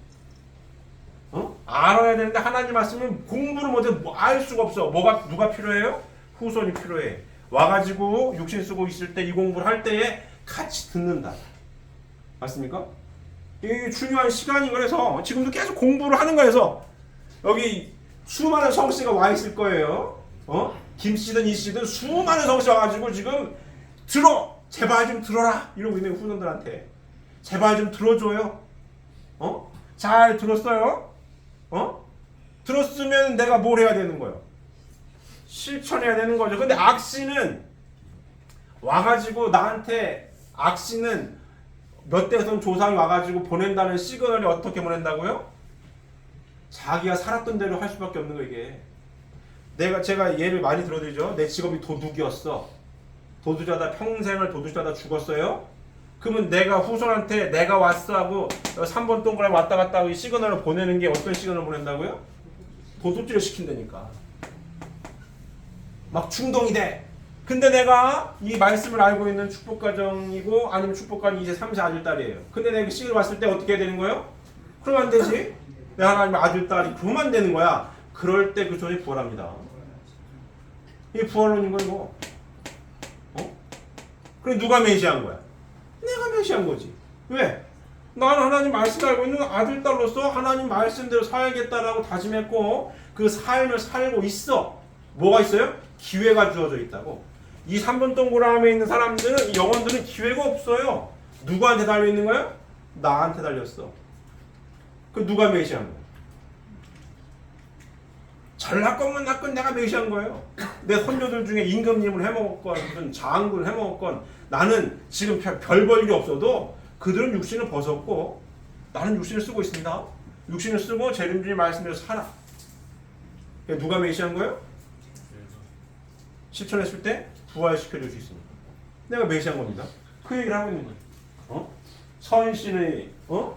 알아야 되는데 하나님 말씀은 공부를 못해 알 수가 없어. 누가 필요해요? 후손이 필요해. 와가지고 육신 쓰고 있을 때 이 공부를 할 때에 같이 듣는다. 맞습니까? 이게 중요한 시간인 거라서 지금도 계속 공부를 하는 거여서 여기 수많은 성씨가 와 있을 거예요. 김씨든 이씨든 수많은 성씨 와가지고 지금 들어! 제발 좀 들어라! 이러고 있는 후손들한테 제발 좀 들어줘요. 잘 들었어요? 들었으면 내가 뭘 해야 되는 거예요? 실천해야 되는 거죠. 근데 악신은 와가지고 나한테 악신은 몇 대선 조상이 와가지고 보낸다는 시그널이 어떻게 보낸다고요? 자기가 살았던 대로 할 수밖에 없는 거 이게. 제가 예를 많이 들어드리죠. 내 직업이 도둑이었어. 도둑자다 평생을 도둑자다 죽었어요. 그러면 내가 후손한테 내가 왔어 하고 3번 동그라미 왔다 갔다 하고 이 시그널을 보내는 게 어떤 시그널을 보낸다고요? 도둑질을 시킨다니까. 막 충동이 돼. 근데 내가 이 말씀을 알고 있는 축복가정이고 아니면 축복가정 2세 3세 아들딸이에요. 근데 내가 시기를 왔을 때 어떻게 해야 되는 거예요? 그러면 안 되지. 내 하나님 아들딸이 그러면 안 되는 거야. 그럴 때 그 존이 부활합니다. 이게 부활론인 거 이거. 그럼 누가 메시아인 거야? 내가 메시아인 거지. 왜? 나는 하나님 말씀을 알고 있는 아들딸로서 하나님 말씀대로 살겠다라고 다짐했고 그 삶을 살고 있어. 뭐가 있어요? 기회가 주어져 있다고. 이 3번 동그라미에 있는 사람들은 영혼들은 기회가 없어요. 누구한테 달려있는 거예요? 나한테 달렸어. 그 누가 메시아인 거야? 잘났건 못났건 내가 맹시한 거예요. 내 선조들 중에 임금님을 해먹었건 무슨 장군을 해먹었건 나는 지금 별 볼 일이 없어도 그들은 육신을 벗었고 나는 육신을 쓰고 있습니다. 육신을 쓰고 재림주님 말씀대로 살아. 누가 맹시한 거예요? 실천했을 때 부활시켜줄 수 있습니다. 내가 맹시한 겁니다. 그 얘기를 하고 있는 거예요. 선신의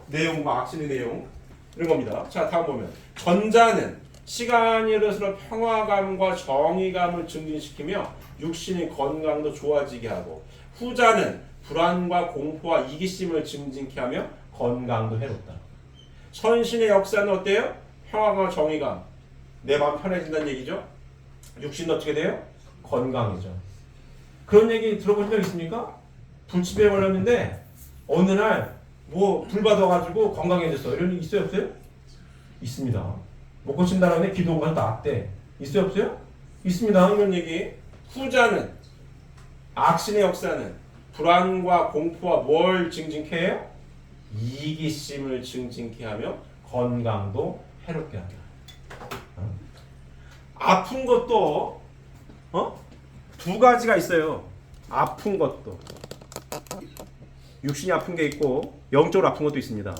내용과 악신의 내용 이런 겁니다. 자, 다음 보면 전자는 시간이 흐를수록 평화감과 정의감을 증진시키며 육신의 건강도 좋아지게 하고 후자는 불안과 공포와 이기심을 증진케 하며 건강도 해롭다. 선신의 역사는 어때요? 평화감과 정의감. 내 마음 편해진다는 얘기죠. 육신은 어떻게 돼요? 건강이죠. 그런 얘기 들어보신 적 있습니까? 불치병에 걸렸는데 어느 날 뭐 불 받아가지고 건강해졌어. 이런 일 있어요 없어요? 있습니다. 못 고친다는데 기도 온 건 나았대. 있어요 없어요? 있습니다. 이런 얘기. 후자는 악신의 역사는 불안과 공포와 뭘 증진케 해요? 이기심을 증진케 하며 건강도 해롭게 한다. 아픈 것도 두 가지가 있어요. 아픈 것도 육신이 아픈 게 있고 영적으로 아픈 것도 있습니다.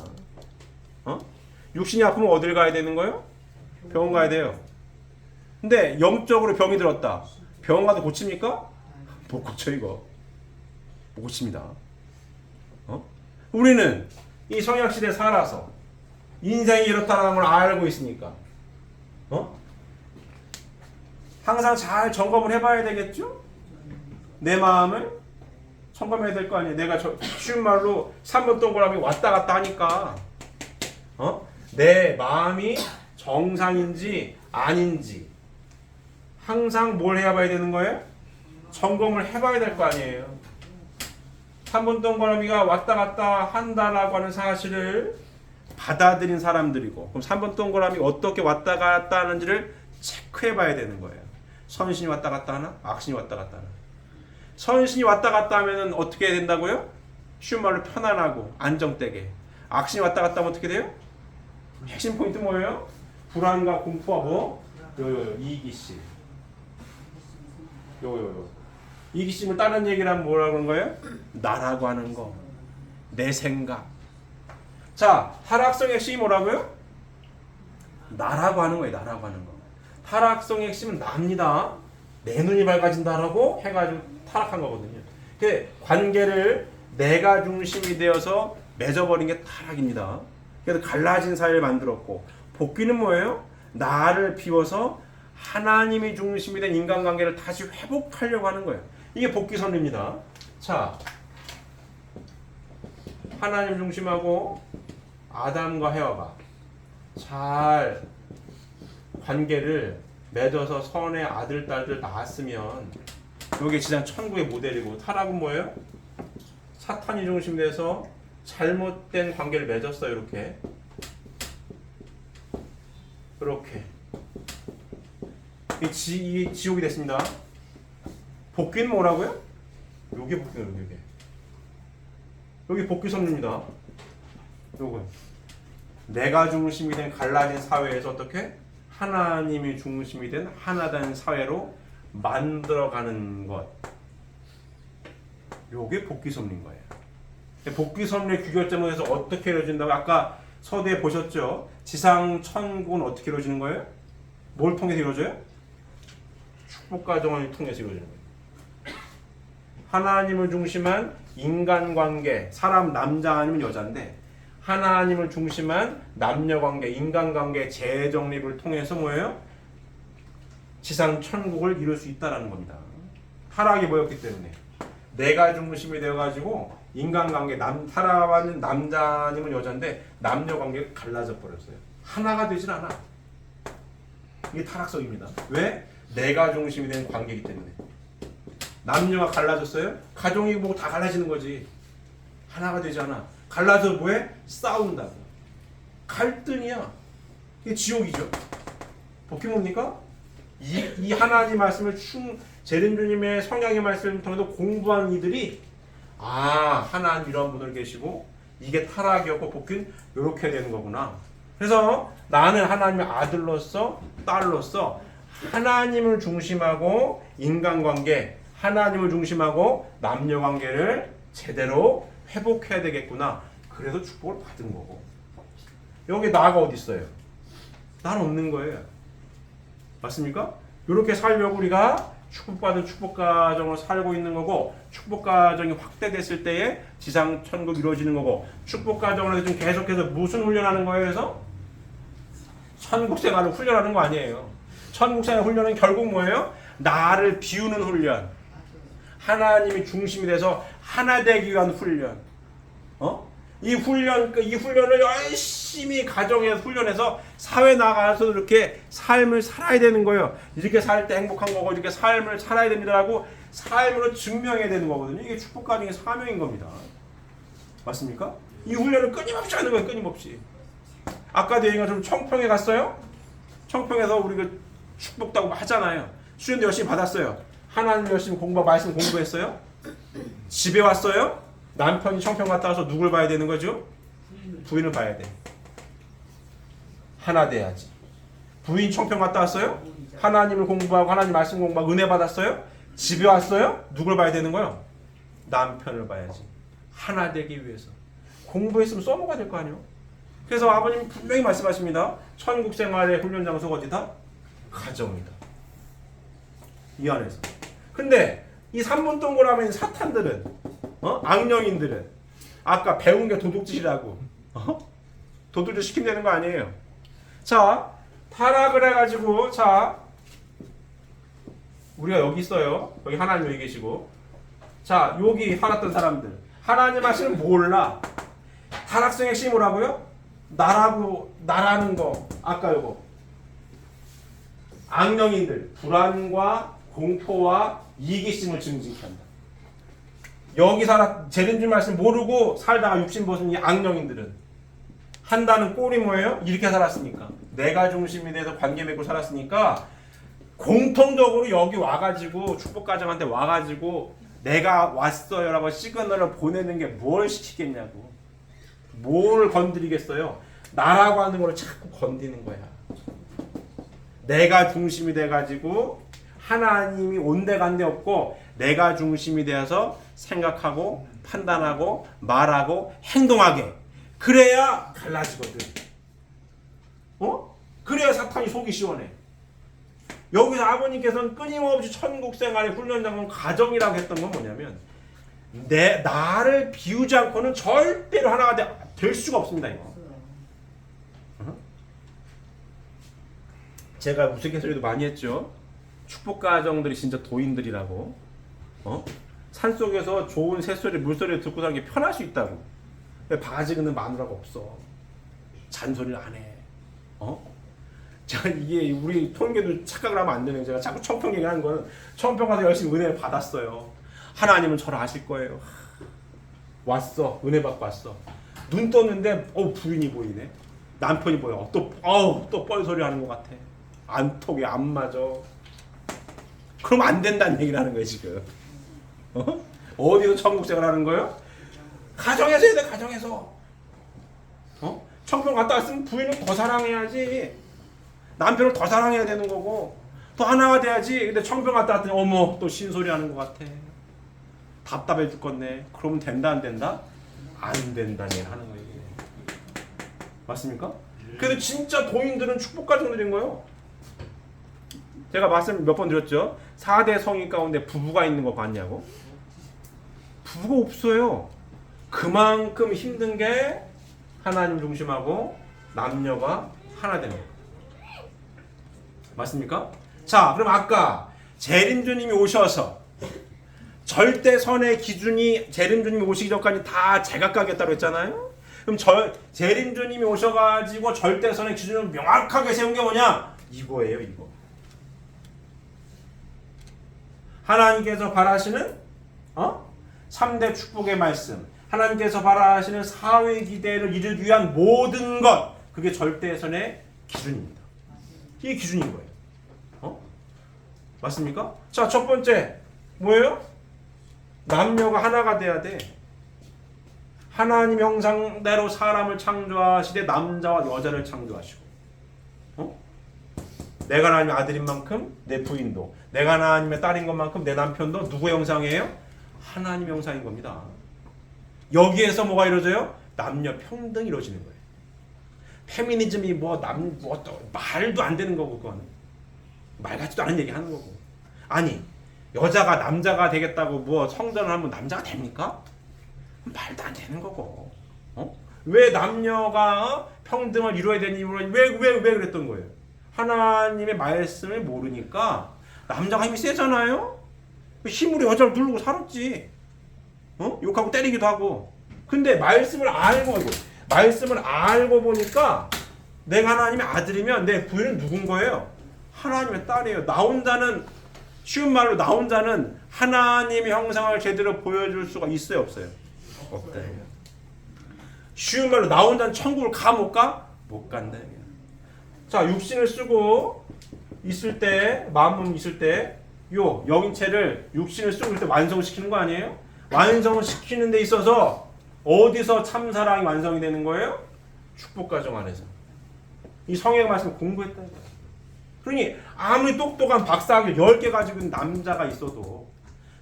육신이 아프면 어딜 가야 되는 거예요? 병원 가야 돼요. 근데 영적으로 병이 들었다. 병원 가도 고칩니까? 못 고쳐 이거. 못 고칩니다. 우리는 이 성약시대에 살아서 인생이 이렇다는 걸 알고 있으니까 항상 잘 점검을 해봐야 되겠죠? 내 마음을 점검해야 될 거 아니에요. 내가 쉬운 말로 3번 동그라미 왔다 갔다 하니까 내 마음이 정상인지 아닌지 항상 뭘 해봐야 되는 거예요? 점검을 해봐야 될 거 아니에요. 3번 동그라미가 왔다 갔다 한다라고 하는 사실을 받아들인 사람들이고 그럼 3번 동그라미 어떻게 왔다 갔다 하는지를 체크해봐야 되는 거예요. 선신이 왔다 갔다 하나? 악신이 왔다 갔다 하나? 선신이 왔다 갔다 하면 어떻게 된다고요? 쉬운 말로 편안하고 안정되게. 악신이 왔다 갔다 하면 어떻게 돼요? 핵심 포인트 뭐예요? 불안과 공포와 뭐? 이기심. 이기심을 다른 얘기를 하면 뭐라고 하는 거예요? 나라고 하는 거. 내 생각. 자, 타락성의 핵심이 뭐라고요? 나라고 하는 거예요. 나라고 하는 거. 타락성의 핵심은 납니다. 내 눈이 밝아진다라고 해가지고 타락한 거거든요. 관계를 내가 중심이 되어서 맺어버린 게 타락입니다. 그래서 갈라진 사회를 만들었고 복귀는 뭐예요? 나를 비워서 하나님이 중심이 된 인간관계를 다시 회복하려고 하는 거예요. 이게 복귀선입니다. 자, 하나님 중심하고 아담과 해와가 잘 관계를 맺어서 선의 아들, 딸들 낳았으면 이게 진짜 천국의 모델이고 타락은 뭐예요? 사탄이 중심이 돼서 잘못된 관계를 맺었어요. 이렇게 이 지옥이 됐습니다. 복귀는 뭐라고요? 요게 복귀예요. 여기 복귀선입니다. 요거 내가 중심이 된 갈라진 사회에서 어떻게? 하나님이 중심이 된 하나된 사회로 만들어가는 것. 요게 복귀섭리인 거예요. 복귀섭리의 규결점에 대해서 어떻게 이루어진다고 아까 서두에 보셨죠? 지상 천국은 어떻게 이루어지는 거예요? 뭘 통해서 이루어져요? 축복과정을 통해서 이루어지는 거예요. 하나님을 중심한 인간관계, 사람 남자 아니면 여자인데 하나님을 중심한 남녀관계, 인간관계 재정립을 통해서 뭐예요? 지상 천국을 이룰 수 있다라는 겁니다. 타락이 뭐였기 때문에 내가 중심이 되어가지고 인간관계, 타락하는 남자 아니면 여자인데 남녀관계가 갈라져 버렸어요. 하나가 되질 않아. 이게 타락성입니다. 왜? 내가 중심이 된 관계이기 때문에. 남녀가 갈라졌어요? 가정이 뭐 다 갈라지는 거지. 하나가 되지 않아. 갈라져 뭐해? 싸운다고. 갈등이야. 이게 지옥이죠. 복귀 뭡니까? 이 하나님 말씀을 재림주님의 성령의 말씀을 통해서 공부한 이들이 하나님 이런 분들 계시고 이게 타락이었고 복귀는 이렇게 되는 거구나. 그래서 나는 하나님의 아들로서 딸로서 하나님을 중심하고 인간관계, 하나님을 중심하고 남녀관계를 제대로 회복해야 되겠구나. 그래서 축복을 받은 거고. 여기 나가 어디 있어요? 나는 없는 거예요. 맞습니까? 이렇게 살려고 우리가 축복받은 축복가정을 살고 있는 거고, 축복가정이 확대됐을 때에 지상 천국이 이루어지는 거고, 축복가정을 해서 좀 계속해서 무슨 훈련하는 거예요? 그래서 천국생활을 훈련하는 거 아니에요. 천국생활 훈련은 결국 뭐예요? 나를 비우는 훈련, 하나님이 중심이 돼서 하나 되기 위한 훈련. 이 훈련을 열심히 가정에서 훈련해서 사회 나가서 이렇게 삶을 살아야 되는 거예요. 이렇게 살 때 행복한 거고, 이렇게 삶을 살아야 됩니다라고 삶으로 증명해야 되는 거거든요. 이게 축복가정의 사명인 겁니다. 맞습니까? 이 훈련을 끊임없이 하는 거예요. 끊임없이. 아까도 얘기한 것처럼 청평에 갔어요. 청평에서 우리가 축복다고 하잖아요. 수련도 열심히 받았어요. 하나님 열심히 말씀 공부했어요. 집에 왔어요. 남편이 청평 갔다 와서 누굴 봐야 되는 거죠? 부인을 봐야 돼. 하나 돼야지. 부인 청평 갔다 왔어요? 하나님을 공부하고 하나님 말씀 공부하고 은혜 받았어요? 집에 왔어요? 누굴 봐야 되는 거요? 남편을 봐야지. 하나 되기 위해서. 공부했으면 써먹어야 될 거 아니에요? 그래서 아버님 분명히 말씀하십니다. 천국 생활의 훈련 장소가 어디다? 가정이다. 이 안에서. 근데 이 3분 동그라미 사탄들은, 악령인들은 아까 배운 게 도둑질이라고, 도둑질 시키면 되는 거 아니에요. 자, 타락을 해가지고, 자, 우리가 여기 있어요. 여기 하나님 여기 계시고, 자, 여기 살았던 사람들, 하나님 하시는 몰라. 타락성의 핵심이 뭐라고요? 나라는 거. 아까 요거 악령인들, 불안과 공포와 이기심을 증진케 한다. 여기 재림줄 말씀 모르고 살다가 육신 벗은 이 악령인들은 한다는 꼴이 뭐예요? 이렇게 살았으니까, 내가 중심이 돼서 관계 맺고 살았으니까 공통적으로 여기 와가지고 축복가정한테 와가지고 내가 왔어요 라고 시그널을 보내는 게 뭘 시키겠냐고. 뭘 건드리겠어요? 나라고 하는 걸 자꾸 건드리는 거야. 내가 중심이 돼가지고 하나님이 온데간데 없고 내가 중심이 되어서 생각하고 판단하고 말하고 행동하게. 그래야 갈라지거든. 그래야 사탄이 속이 시원해. 여기서 아버님께서는 끊임없이 천국 생활의 훈련장은 가정이라고 했던 건 뭐냐면, 나를 비우지 않고는 절대로 하나가 될 수가 없습니다. 이거. 제가 우스갯소리도 많이 했죠. 축복가정들이 진짜 도인들이라고. 산속에서 좋은 새소리, 물소리를 듣고 사는 게 편할 수 있다고. 바가지 긁는 마누라가 없어. 잔소리를 안 해. 제가 이게 우리 통계도 착각을 하면 안 되는, 제가 자꾸 청평 얘기하는 거는 청평 가서 열심히 은혜를 받았어요. 하나님은 저를 아실 거예요. 왔어. 은혜 받고 왔어. 눈 떴는데 부인이 보이네. 남편이 보여. 또 뻘소리 하는 것 같아. 톡이 안 맞아. 그럼 안 된다는 얘기를 하는 거예요 지금. 어디서 천국생활 하는 거예요? 가정에서 해야 돼. 가정에서. 청평 갔다 왔으면 부인을 더 사랑해야지. 남편을 더 사랑해야 되는 거고 더 하나가 돼야지. 근데 청평 갔다 왔더니 또 신소리 하는 것 같아. 답답해 죽겠네. 그러면 된다 안 된다? 안 된다는 얘기를 하는 거예요. 맞습니까? 그래서 진짜 도인들은 축복가정들인 거예요. 제가 말씀 몇 번 드렸죠. 4대 성인 가운데 부부가 있는 거 봤냐고? 부부가 없어요. 그만큼 힘든 게 하나님 중심하고 남녀가 하나 되는 거예요. 맞습니까? 자, 그럼 아까 재림주님이 오셔서 절대선의 기준이 재림주님이 오시기 전까지 다 제각각이었다고 했잖아요. 그럼 재림주님이 오셔가지고 절대선의 기준을 명확하게 세운 게 뭐냐? 이거예요, 이거. 하나님께서 바라시는 3대 축복의 말씀, 하나님께서 바라시는 사회 기대를 이루기 위한 모든 것, 그게 절대선의 기준입니다. 이게 기준인 거예요. 맞습니까? 자, 첫 번째 뭐예요? 남녀가 하나가 돼야 돼. 하나님 형상대로 사람을 창조하시되 남자와 여자를 창조하시고, 내가 하나님의 아들인 만큼 내 부인도, 내가 하나님의 딸인 것만큼 내 남편도 누구의 형상이에요? 하나님 형상인 겁니다. 여기에서 뭐가 이루어져요? 남녀 평등이 이루어지는 거예요. 페미니즘이 말도 안 되는 거고, 그거는 말 같지도 않은 얘기 하는 거고. 아니, 여자가 남자가 되겠다고 성전을 하면 남자가 됩니까? 말도 안 되는 거고. 왜 남녀가 평등을 이루어야 되는 이유는 왜 그랬던 거예요? 하나님의 말씀을 모르니까. 남자가 힘이 세잖아요. 힘으로 여자를 누르고 살았지. 욕하고 때리기도 하고. 근데 말씀을 알고 보니까 내가 하나님의 아들이면 내 부인은 누군 거예요? 하나님의 딸이에요. 나 혼자는, 쉬운 말로 나 혼자는 하나님의 형상을 제대로 보여줄 수가 있어요, 없어요? 없다. 쉬운 말로 나 혼자는 천국을 못 가? 못 간다. 자, 육신을 쓰고 있을 때, 마음 있을 때, 영인체를 육신을 쓰고 있을 때 완성시키는 거 아니에요? 완성을 시키는 데 있어서 어디서 참사랑이 완성이 되는 거예요? 축복가정 안에서. 이 성경 말씀 공부했다. 그러니 아무리 똑똑한 박사학위 10개 가지고 있는 남자가 있어도,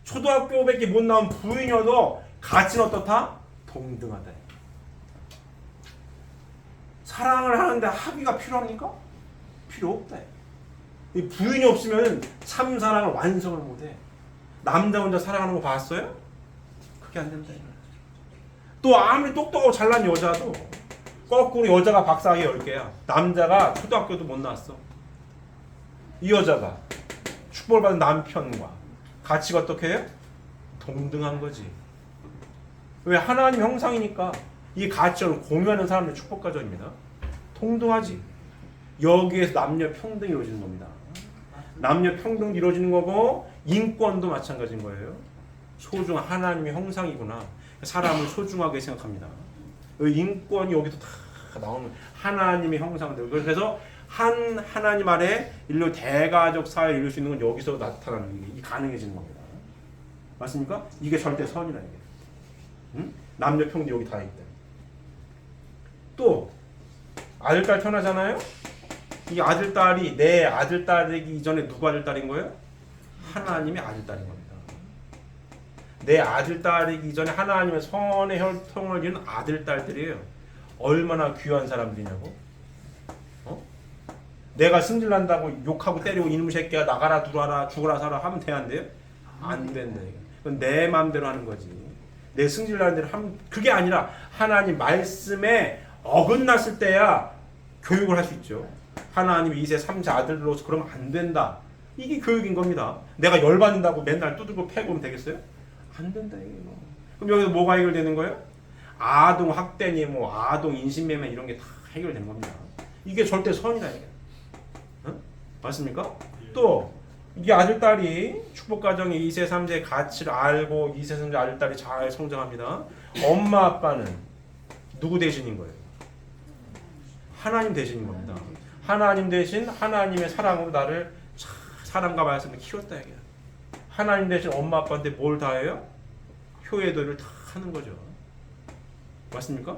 초등학교밖에 못 나온 부인이어도 가치는 어떻다? 동등하다. 사랑을 하는데 합의가 필요합니까? 필요 없다. 이 부인이 없으면 참 사랑을 완성을 못해. 남자 혼자 사랑하는 거 봤어요? 그게 안 된다. 또 아무리 똑똑하고 잘난 여자도 거꾸로 여자가 박사학위 10개야. 남자가 초등학교도 못 나왔어. 이 여자가 축복을 받은 남편과 가치가 어떻게 해요? 동등한 거지. 왜? 하나님 형상이니까. 이 가치를 공유하는 사람들의 축복가정입니다. 동등하지. 여기에서 남녀 평등이 이루어지는 겁니다. 남녀 평등이 이루어지는 거고, 인권도 마찬가지인 거예요. 소중한 하나님의 형상이구나. 사람을 소중하게 생각합니다. 인권이 여기서 다 나오는 하나님의 형상들. 그래서 하나님 아래 인류 대가족 사회를 이룰 수 있는 건 여기서 나타나는 게 가능해지는 겁니다. 맞습니까? 이게 절대 선이라 이게. 응? 남녀 평등 여기 다 있다. 또 아들딸 편하잖아요. 이 아들딸이 내 아들딸이기 이전에 누구 아들딸인 거예요? 하나님의 아들딸인 겁니다. 내 아들딸이기 전에 하나님의 선의 혈통을 이룬 아들딸들이에요. 얼마나 귀한 사람들이냐고. 내가 승질난다고 욕하고 때리고 이놈 새끼야 나가라 들어와라 죽어라 살아 하면 돼, 안 돼요? 안 된다. 그건 내 마음대로 하는 거지. 내 승질나는 대로 하면, 그게 아니라 하나님 말씀에 어긋났을 때야 교육을 할 수 있죠. 하나님이 2세 3세 아들로서 그러면 안 된다. 이게 교육인 겁니다. 내가 열받는다고 맨날 두들고 패고 하면 되겠어요? 안 된다. 이거. 그럼 여기서 뭐가 해결되는 거예요? 아동 학대니 아동 인신매매 이런 게 다 해결된 겁니다. 이게 절대 선이다. 이게. 맞습니까? 또 이게 아들딸이 축복가정의 2세 3세의 가치를 알고 2세 3세 아들딸이 잘 성장합니다. 엄마 아빠는 누구 대신인 거예요? 하나님 대신인 겁니다. 하나님 대신 하나님의 사랑으로 나를 사랑과 말씀을 키웠다. 이게. 하나님 대신 엄마 아빠한테 뭘 다 해요? 효도를 다 하는 거죠. 맞습니까?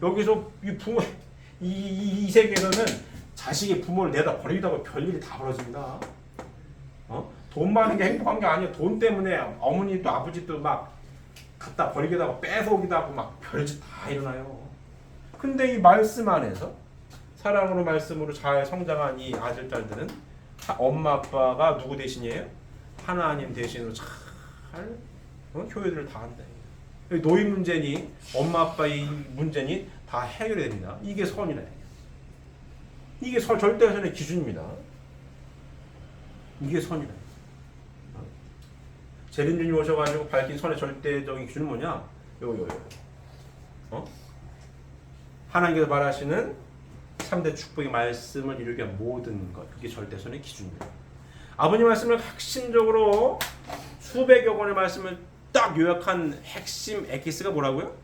여기서 이 부모 이 세계에서는 자식이 부모를 내다 버리다가 별일이 다 벌어집니다. 돈 많은 게 행복한 게 아니에요. 돈 때문에 어머니도 아버지도 막 갖다 버리기도 하고 뺏어오기도 하고 막 별짓 다 일어나요. 근데 이 말씀 안에서 사랑으로 말씀으로 잘 성장한 이 아들딸들은 엄마 아빠가 누구 대신이에요? 하나님 대신으로 잘 효도를 다 한다. 노인 문제니 엄마 아빠의 문제니 다 해결이 됩니다. 이게 선이라. 이게 절대선의 기준입니다. 이게 선이다. 재림주님 오셔가지고 밝힌 선의 절대적인 기준은 뭐냐? 요거. 하나님께서 말하시는 3대 축복의 말씀을 이루기 위한 모든 것. 그게 절대선의 기준입니다. 아버님 말씀을 핵심적으로 수백여 권의 말씀을 딱 요약한 핵심 에키스가 뭐라고요?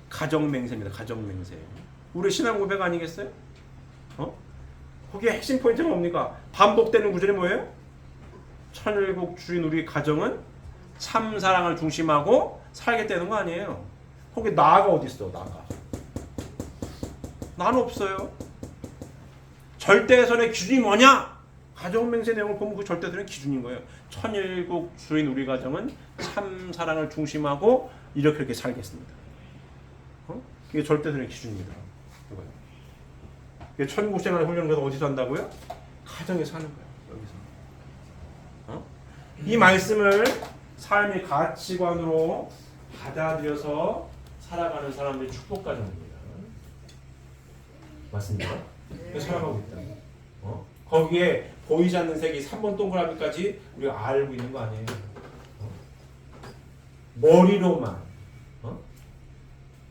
가정맹세입니다. 가정맹세. 우리 신앙 고백 아니겠어요? 거기에 핵심 포인트가 뭡니까? 반복되는 구절이 뭐예요? 천일국 주인 우리 가정은 참 사랑을 중심하고 살겠다는 거 아니에요. 거기 나가 어디 있어? 나가. 나는 없어요. 절대선의 기준이 뭐냐? 가정맹세 내용을 보면 그 절대선의 기준인 거예요. 천일국 주인 우리 가정은 참 사랑을 중심하고 이렇게 살겠습니다. 그게 절대선의 기준입니다. 이거예요. 천국 생활 훈련은 어디서 한다고요? 가정에서 하는 거예요. 여기서. 이 말씀을 삶의 가치관으로 받아들여서 살아가는 사람들이 축복 가정입니다. 맞습니까? 살아가고 있다. 거기에 보이지 않는 색이 3번 동그라미까지 우리가 알고 있는 거 아니에요. 머리로만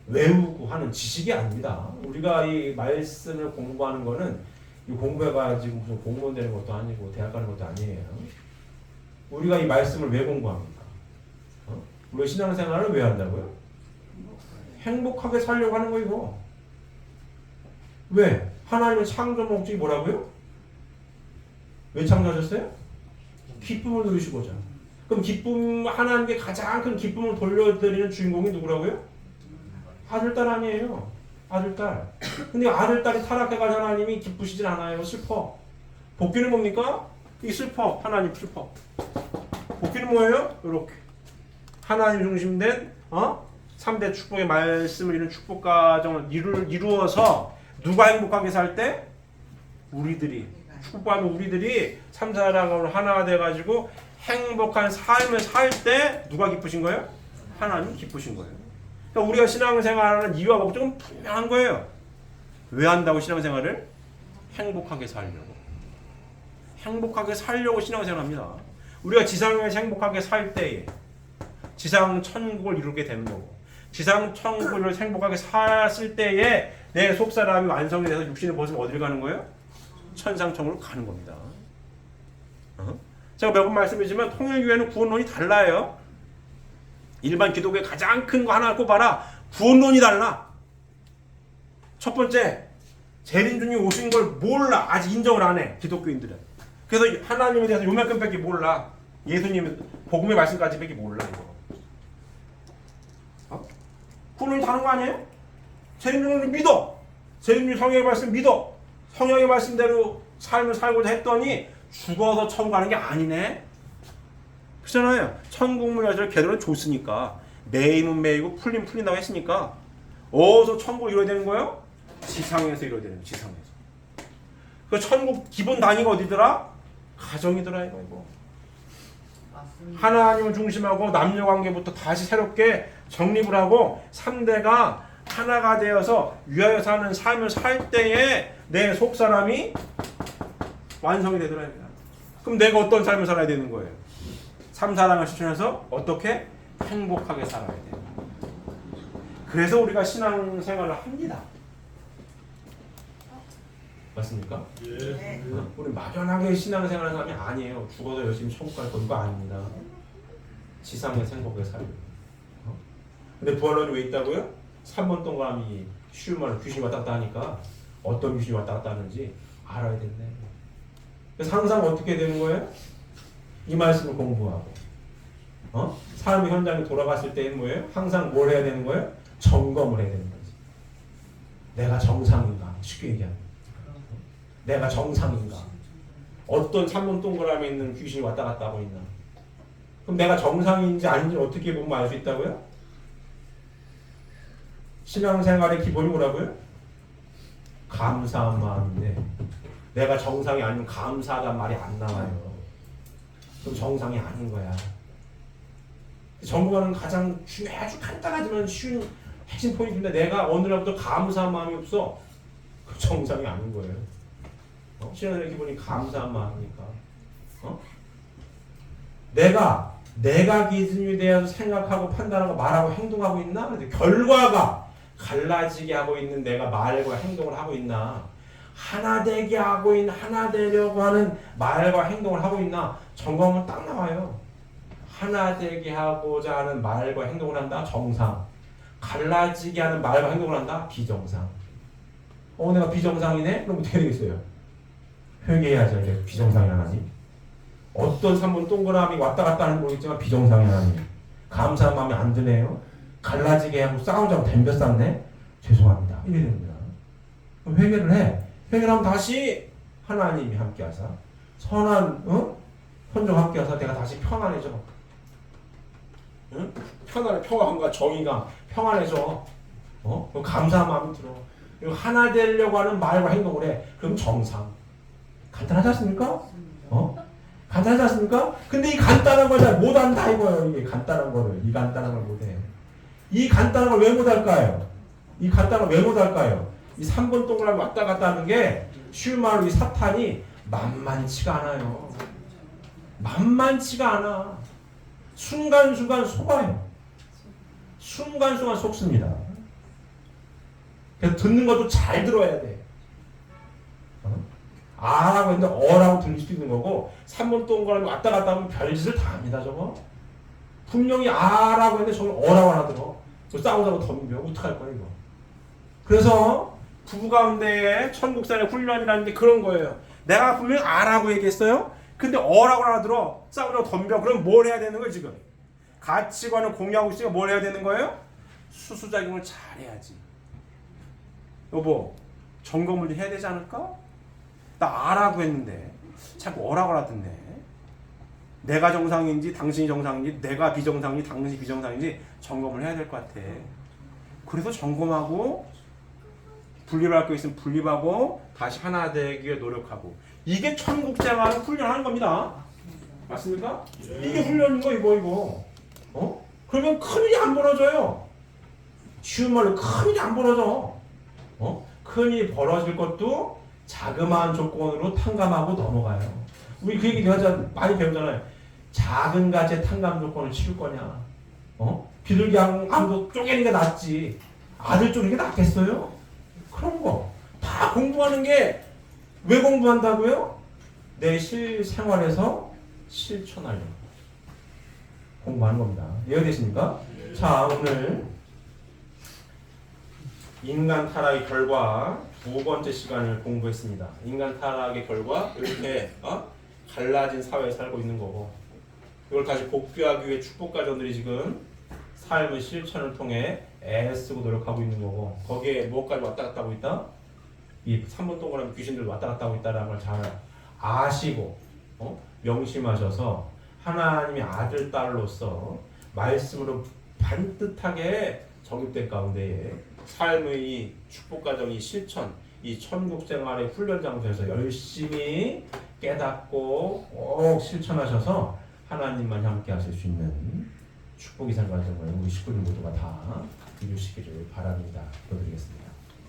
외우고 하는 지식이 아닙니다. 우리가 이 말씀을 공부하는 거는 이 공부해가지고 무슨 공무원 되는 것도 아니고 대학 가는 것도 아니에요. 우리가 이 말씀을 왜 공부합니까? 우리가 신앙생활을 왜 한다고요? 행복하게 살려고 하는 거 이거. 왜? 하나님의 창조 목적이 뭐라고요? 왜 창조하셨어요? 기쁨을 누리시고자. 그럼 기쁨, 하나님께 가장 큰 기쁨을 돌려드리는 주인공이 누구라고요? 아들, 딸 아니에요. 아들, 딸. 근데 아들, 딸이 타락해가지고 하나님이 기쁘시진 않아요. 슬퍼. 복귀는 뭡니까? 이 슬퍼. 하나님 슬퍼. 복귀는 뭐예요? 이렇게. 하나님 중심된 3대 축복의 말씀을 이루는 축복 가정을 이루어서 누가 행복하게 살 때? 우리들이. 축복받은 우리들이 참사랑으로 하나 돼가지고 행복한 삶을 살 때 누가 기쁘신 거예요? 하나님 기쁘신 거예요. 그러니까 우리가 신앙생활하는 이유와 목적은 분명한 거예요. 왜 한다고 신앙생활을? 행복하게 살려고. 행복하게 살려고 신앙생활합니다. 우리가 지상에서 행복하게 살 때에 지상 천국을 이루게 되는 거고, 지상 천국을 행복하게 살았을 때에 내 속사람이 완성이 돼서 육신을 벗으면 어디를 가는 거예요? 천상천국으로 가는 겁니다. 제가 몇 번 말씀드리지만 통일교회는 구원론이 달라요. 일반 기독교의 가장 큰 거 하나 꼽아라. 구원론이 달라. 첫 번째, 재림주님 오신 걸 몰라. 아직 인정을 안 해. 기독교인들은. 그래서 하나님에 대해서 요만큼밖에 몰라. 예수님 복음의 말씀까지밖에 몰라. 구원론이 다른 거 아니에요? 재림주님을 믿어. 재림주님 성령의 말씀 믿어. 성령의 말씀대로 삶을 살고자 했더니 죽어서 천국 가는 게 아니네. 그렇잖아요. 천국물 여자를 걔들은 줬으니까 매이면 매이고 풀리면 풀린다고 했으니까 어디서 천국을 이뤄야 되는 거예요? 지상에서 이뤄야 되는 거예요. 지상에서. 그 천국 기본 단위가 어디더라? 가정이더라 이거. 하나님을 중심하고 남녀관계부터 다시 새롭게 정립을 하고 3대가 하나가 되어서 위하여 사는 삶을 살 때에 내 속사람이 완성이 되더라. 그럼 내가 어떤 삶을 살아야 되는 거예요? 삼사랑을 실천해서 어떻게 행복하게 살아야 돼요. 그래서 우리가 신앙생활을 합니다. 맞습니까? 네. 우리 막연하게 신앙생활하는 사람이 아니에요. 죽어서 열심히 천국 갈 그거 아닙니다. 지상에서 행복하게 살고. 근데 부활론이 왜 있다고요? 3번 동그라미 쉬운 말로 귀신이 왔다 갔다 하니까 어떤 귀신이 왔다 갔다 하는지 알아야 된대. 그래서 항상 어떻게 되는 거예요? 이 말씀을 공부하고 삶의 현장에 돌아갔을 때는 뭐예요? 항상 뭘 해야 되는 거예요? 점검을 해야 되는 거지. 내가 정상인가? 쉽게 얘기하면 내가 정상인가? 어떤 3번 동그라미에 있는 귀신이 왔다 갔다 하고 있나? 그럼 내가 정상인지 아닌지 어떻게 보면 알 수 있다고요? 신앙생활의 기본이 뭐라고요? 감사한 마음인데 내가 정상이 아니면 감사하다는 말이 안 나와요. 그럼 정상이 아닌 거야. 정부가는 가장 아주 간단하지만 쉬운 핵심 포인트인데 내가 어느 날부터 감사한 마음이 없어. 그 정상이 아닌 거예요. 신앙의 기본이 감사한 마음이니까. 내가 기준이 되어서 생각하고 판단하고 말하고 행동하고 있나? 근데 결과가 갈라지게 하고 있는 내가 말과 행동을 하고 있나? 하나 되게 하고 있는, 하나 되려고 하는 말과 행동을 하고 있나? 점검은 딱 나와요. 하나 되게 하고자 하는 말과 행동을 한다? 정상. 갈라지게 하는 말과 행동을 한다? 비정상. 내가 비정상이네? 그럼 어떻게 되겠어요? 회개해야죠. 이제 비정상이 하나님. 어떤 3번 동그라미 왔다 갔다 하는 거 모르겠지만 비정상이 하나님. 감사한 마음이 안 드네요. 갈라지게 하고 싸우자고 덤벼쌌네. 죄송합니다. 이래 됩니다. 그럼 회개를 해. 회개를 하면 다시 하나님이 함께하사 선한 헌정 함께하사 내가 다시 평안해져. 응? 편안해. 평안과 정의가 평안해져. 그럼 감사한 마음이 들어. 그리고 하나 되려고 하는 말과 행동을 해. 그럼 정상. 간단하지 않습니까? 간단하지 않습니까? 근데 이 간단한 걸 잘 못한다 이거예요. 이게 간단한 거를. 이 간단한 걸 못해. 이 간단한 걸 왜 못할까요? 이 간단한 걸 왜 못할까요? 이 3번 동그라미 왔다 갔다 하는 게 쉬운 말로 이 사탄이 만만치가 않아요. 만만치가 않아. 순간순간 속아요. 순간순간 속습니다. 그래서 듣는 것도 잘 들어야 돼. 아라고 했는데 어라고 들릴 수도 있는 거고 3번 동그라미 왔다 갔다 하면 별짓을 다 합니다. 저거 분명히 아라고 했는데 저걸 어라고 알아들어. 싸우자고 덤벼. 어떡할 거야 이거. 그래서 부부 가운데에 천국산의 훈련이라는 게 그런 거예요. 내가 분명히 아라고 얘기했어요. 근데 어라고 알아들어. 싸우자고 덤벼. 그럼 뭘 해야 되는 거예요 지금? 가치관을 공유하고 있으니까 뭘 해야 되는 거예요? 수수작용을 잘해야지. 여보 점검을 해야 되지 않을까? 나 아라고 했는데 자꾸 어라고 알아듣네. 내가 정상인지 당신이 정상인지 내가 비정상인지 당신이 비정상인지 점검을 해야 될 것 같아. 그래서 점검하고 분립할 거 있으면 분립하고 다시 하나 되기 위해 노력하고 이게 천국생활을 훈련하는 겁니다. 맞습니까? 이게 훈련인 거 이거. 그러면 큰일이 안 벌어져요. 쉬운 말로 큰일이 안 벌어져. 큰일이 벌어질 것도 자그마한 조건으로 탕감하고 넘어가요. 우리 그 얘기 내가 많이 배우잖아요. 작은 가지의 탕감 조건을 치울 거냐? 비둘기 아무도 쪼개는 게 낫지. 아들 쪼개는 게 낫겠어요? 그런 거. 다 공부하는 게 왜 공부한다고요? 내 실생활에서 실천하려고. 공부하는 겁니다. 이해되십니까? 자, 오늘 인간 타락의 결과 두 번째 시간을 공부했습니다. 인간 타락의 결과 이렇게 갈라진 사회에 살고 있는 거고 이걸 다시 복귀하기 위해 축복가정들이 지금 삶의 실천을 통해 애쓰고 노력하고 있는 거고 거기에 무엇까지 왔다 갔다 하고 있다? 이 3번 동그라미 귀신들 왔다 갔다 하고 있다는 걸 잘 아시고 명심하셔서 하나님의 아들 딸로서 말씀으로 반듯하게 적용된 가운데에 삶의 이 축복가정이 실천 이 천국생활의 훈련 장소에서 열심히 깨닫고 꼭 실천하셔서 하나님만 함께 하실 수 있는 축복이 생활 과정을 우리 식구들 모두가 다 이루시기를 바랍니다. 기도드리겠습니다.